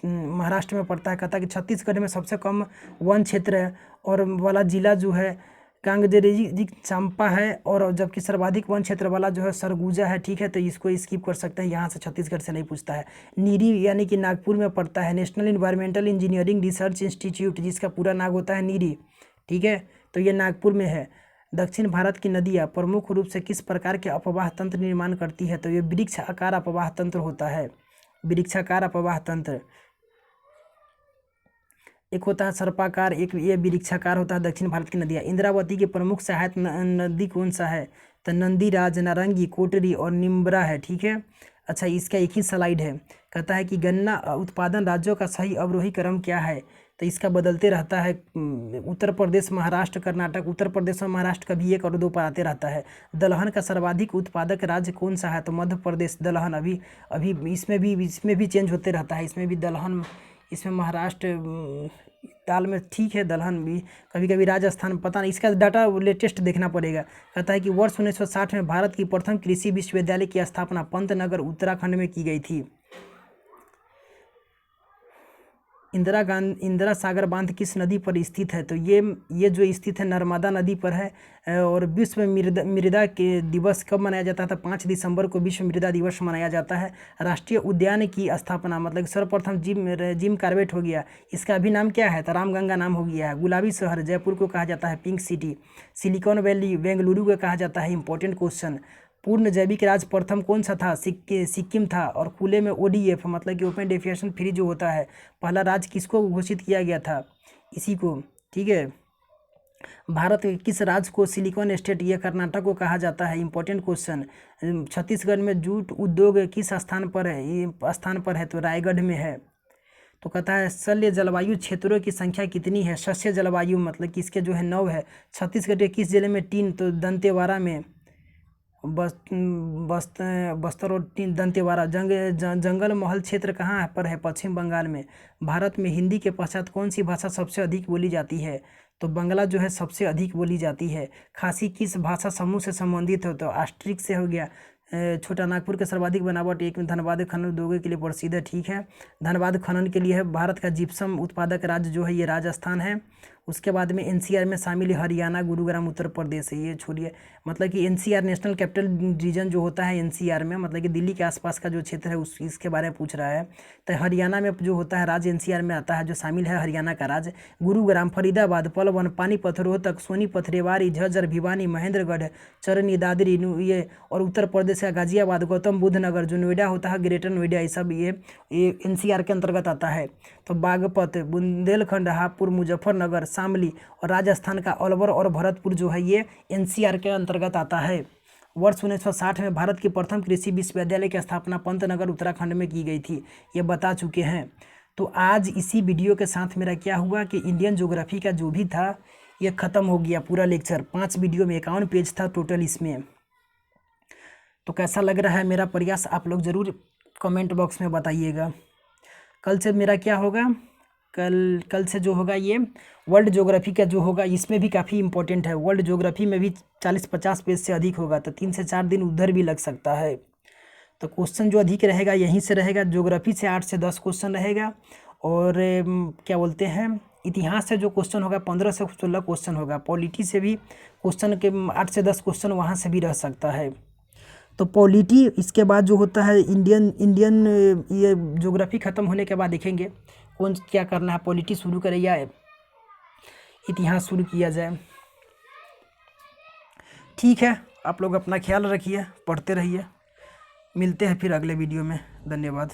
महाराष्ट्र में पड़ता है। कहता है कि छत्तीसगढ़ में सबसे कम वन क्षेत्र है और वाला जिला जो है कांगेरी चांपा है, और जबकि सर्वाधिक वन क्षेत्र वाला जो है सरगुजा है, ठीक है। तो इसको स्किप कर सकते हैं, यहाँ से छत्तीसगढ़ से नहीं पूछता है। नीरी यानी कि नागपुर में पड़ता है। National environmental engineering research institute, जिसका पूरा नाम होता है नीरी, ठीक है, तो ये नागपुर में है। दक्षिण भारत की नदियाँ प्रमुख रूप से किस प्रकार के अपवाह तंत्र निर्माण करती है? तो ये वृक्ष आकार अपवाह तंत्र होता है। वृक्षाकार अपवाह तंत्र। एक होता है सर्पाकार, एक ये वृक्षाकार होता है। दक्षिण भारत की नदियाँ। इंद्रावती की प्रमुख सहायक नदी कौन सा है? तो नंदीराज, नारंगी, कोटरी और निम्बरा है, ठीक है। अच्छा, इसका एक ही स्लाइड है। कहता है कि गन्ना उत्पादन राज्यों का सही अवरोही क्रम क्या है? तो इसका बदलते रहता है। उत्तर प्रदेश, महाराष्ट्र, कर्नाटक। उत्तर प्रदेश और महाराष्ट्र कभी 1 और 2 पर आते रहता है। दलहन का सर्वाधिक उत्पादक राज्य कौन सा है? तो मध्य प्रदेश। दलहन अभी इसमें भी चेंज होते रहता है। इसमें भी दलहन, इसमें महाराष्ट्र दाल में, ठीक है। दलहन भी कभी कभी राजस्थान, पता नहीं, इसका डाटा लेटेस्ट देखना पड़ेगा। कहता है कि वर्ष 1960 में भारत की प्रथम कृषि विश्वविद्यालय की स्थापना पंतनगर उत्तराखंड में की गई थी। इंदिरा सागर बांध किस नदी पर स्थित है? तो ये जो स्थित है नर्मदा नदी पर है। और विश्व मृदा के दिवस कब मनाया जाता है? तो 5 दिसंबर को विश्व मृदा दिवस मनाया जाता है। राष्ट्रीय उद्यान की स्थापना, मतलब सर्वप्रथम जिम कॉर्बेट हो गया। इसका अभी नाम क्या है? तो रामगंगा नाम हो गया है। गुलाबी शहर जयपुर को कहा जाता है pink city. Silicon valley Bengaluru को कहा जाता है। Important question. पूर्ण जैविक राज्य प्रथम कौन सा था? सिक्किम था। और खुले में ODF मतलब कि ओपन डेफिनेशन फ्री जो होता है, पहला राज्य किसको घोषित किया गया था? इसी को। ठीक है। भारत के किस राज्य को सिलिकॉन स्टेट, ये कर्नाटक को कहा जाता है? Important question. छत्तीसगढ़ में जूट उद्योग किस स्थान पर है? ये स्थान पर है तो रायगढ़ में है। तो कहता है शल्य जलवायु क्षेत्रों की संख्या कितनी है? शस्य जलवायु मतलब कि इसके जो है 9 है। छत्तीसगढ़ के किस जिले में 3? तो दंतेवाड़ा में। बस्तर और दंतेवाड़ा। जंगल महल क्षेत्र कहाँ पर है? पश्चिम बंगाल में। भारत में हिंदी के पश्चात कौन सी भाषा सबसे अधिक बोली जाती है? तो बांग्ला जो है सबसे अधिक बोली जाती है। खासी किस भाषा समूह से संबंधित है? तो आस्ट्रिक से हो गया। छोटा नागपुर के सर्वाधिक बनावट एक में धनबाद खनन उद्योगों के लिए प्रसिद्ध है। ठीक है। धनबाद खनन के लिए है। भारत का जिप्सम उत्पादक राज्य जो है ये राजस्थान है। उसके बाद में NCR में शामिल है हरियाणा, गुरुग्राम, उत्तर प्रदेश है। ये छोड़िए, मतलब कि NCR नेशनल कैपिटल रीजन जो होता है NCR में, मतलब कि दिल्ली के आसपास का जो क्षेत्र है उस इसके बारे में पूछ रहा है। तो हरियाणा में जो होता है राज्य NCR में आता है, जो शामिल है हरियाणा का राज्य। गुरुग्राम, फरीदाबाद, पलवल, पानीपत, रोहतक, सोनीपत, रेवाड़ी, झज्जर, भिवानी, महेंद्रगढ़, चरनी, दादरी, ये और उत्तर प्रदेश का गाजियाबाद, गौतम बुद्ध नगर, जो नोएडा होता है, ग्रेटर नोएडा, ये सब ये NCR के अंतर्गत आता है। तो बागपत, बुंदेलखंड, हापुड़, मुजफ्फरनगर, शामली और राजस्थान का अलवर और भरतपुर जो है ये NCR के अंतर्गत आता है। वर्ष 1960 में भारत की प्रथम कृषि विश्वविद्यालय की स्थापना पंतनगर उत्तराखंड में की गई थी, ये बता चुके हैं। तो आज इसी वीडियो के साथ मेरा क्या हुआ कि इंडियन ज्योग्राफी का जो भी था ये ख़त्म हो गया पूरा लेक्चर। 5 वीडियो में 51 पेज था टोटल इसमें। तो कैसा लग रहा है मेरा प्रयास, आप लोग ज़रूर कमेंट बॉक्स में बताइएगा। कल से मेरा क्या होगा, कल से जो होगा ये वर्ल्ड ज्योग्राफी का जो होगा, इसमें भी काफ़ी इंपॉर्टेंट है। वर्ल्ड ज्योग्राफी में भी 40-50 पेज से अधिक होगा, तो 3 से 4 दिन उधर भी लग सकता है। तो क्वेश्चन जो अधिक रहेगा यहीं से रहेगा। ज्योग्राफी से 8 से 10 क्वेश्चन रहेगा। और क्या बोलते हैं, इतिहास से जो क्वेश्चन होगा 15 से 16 क्वेश्चन होगा। पॉलिटी से भी क्वेश्चन के 8 से 10 क्वेश्चन वहाँ से भी रह सकता है। तो पॉलिटी इसके बाद जो होता है इंडियन ये ज्योग्राफी ख़त्म होने के बाद देखेंगे कौन क्या करना है, पॉलिटी शुरू करें या इतिहास शुरू किया जाए। ठीक है, आप लोग अपना ख्याल रखिए, पढ़ते रहिए। मिलते हैं फिर अगले वीडियो में। धन्यवाद।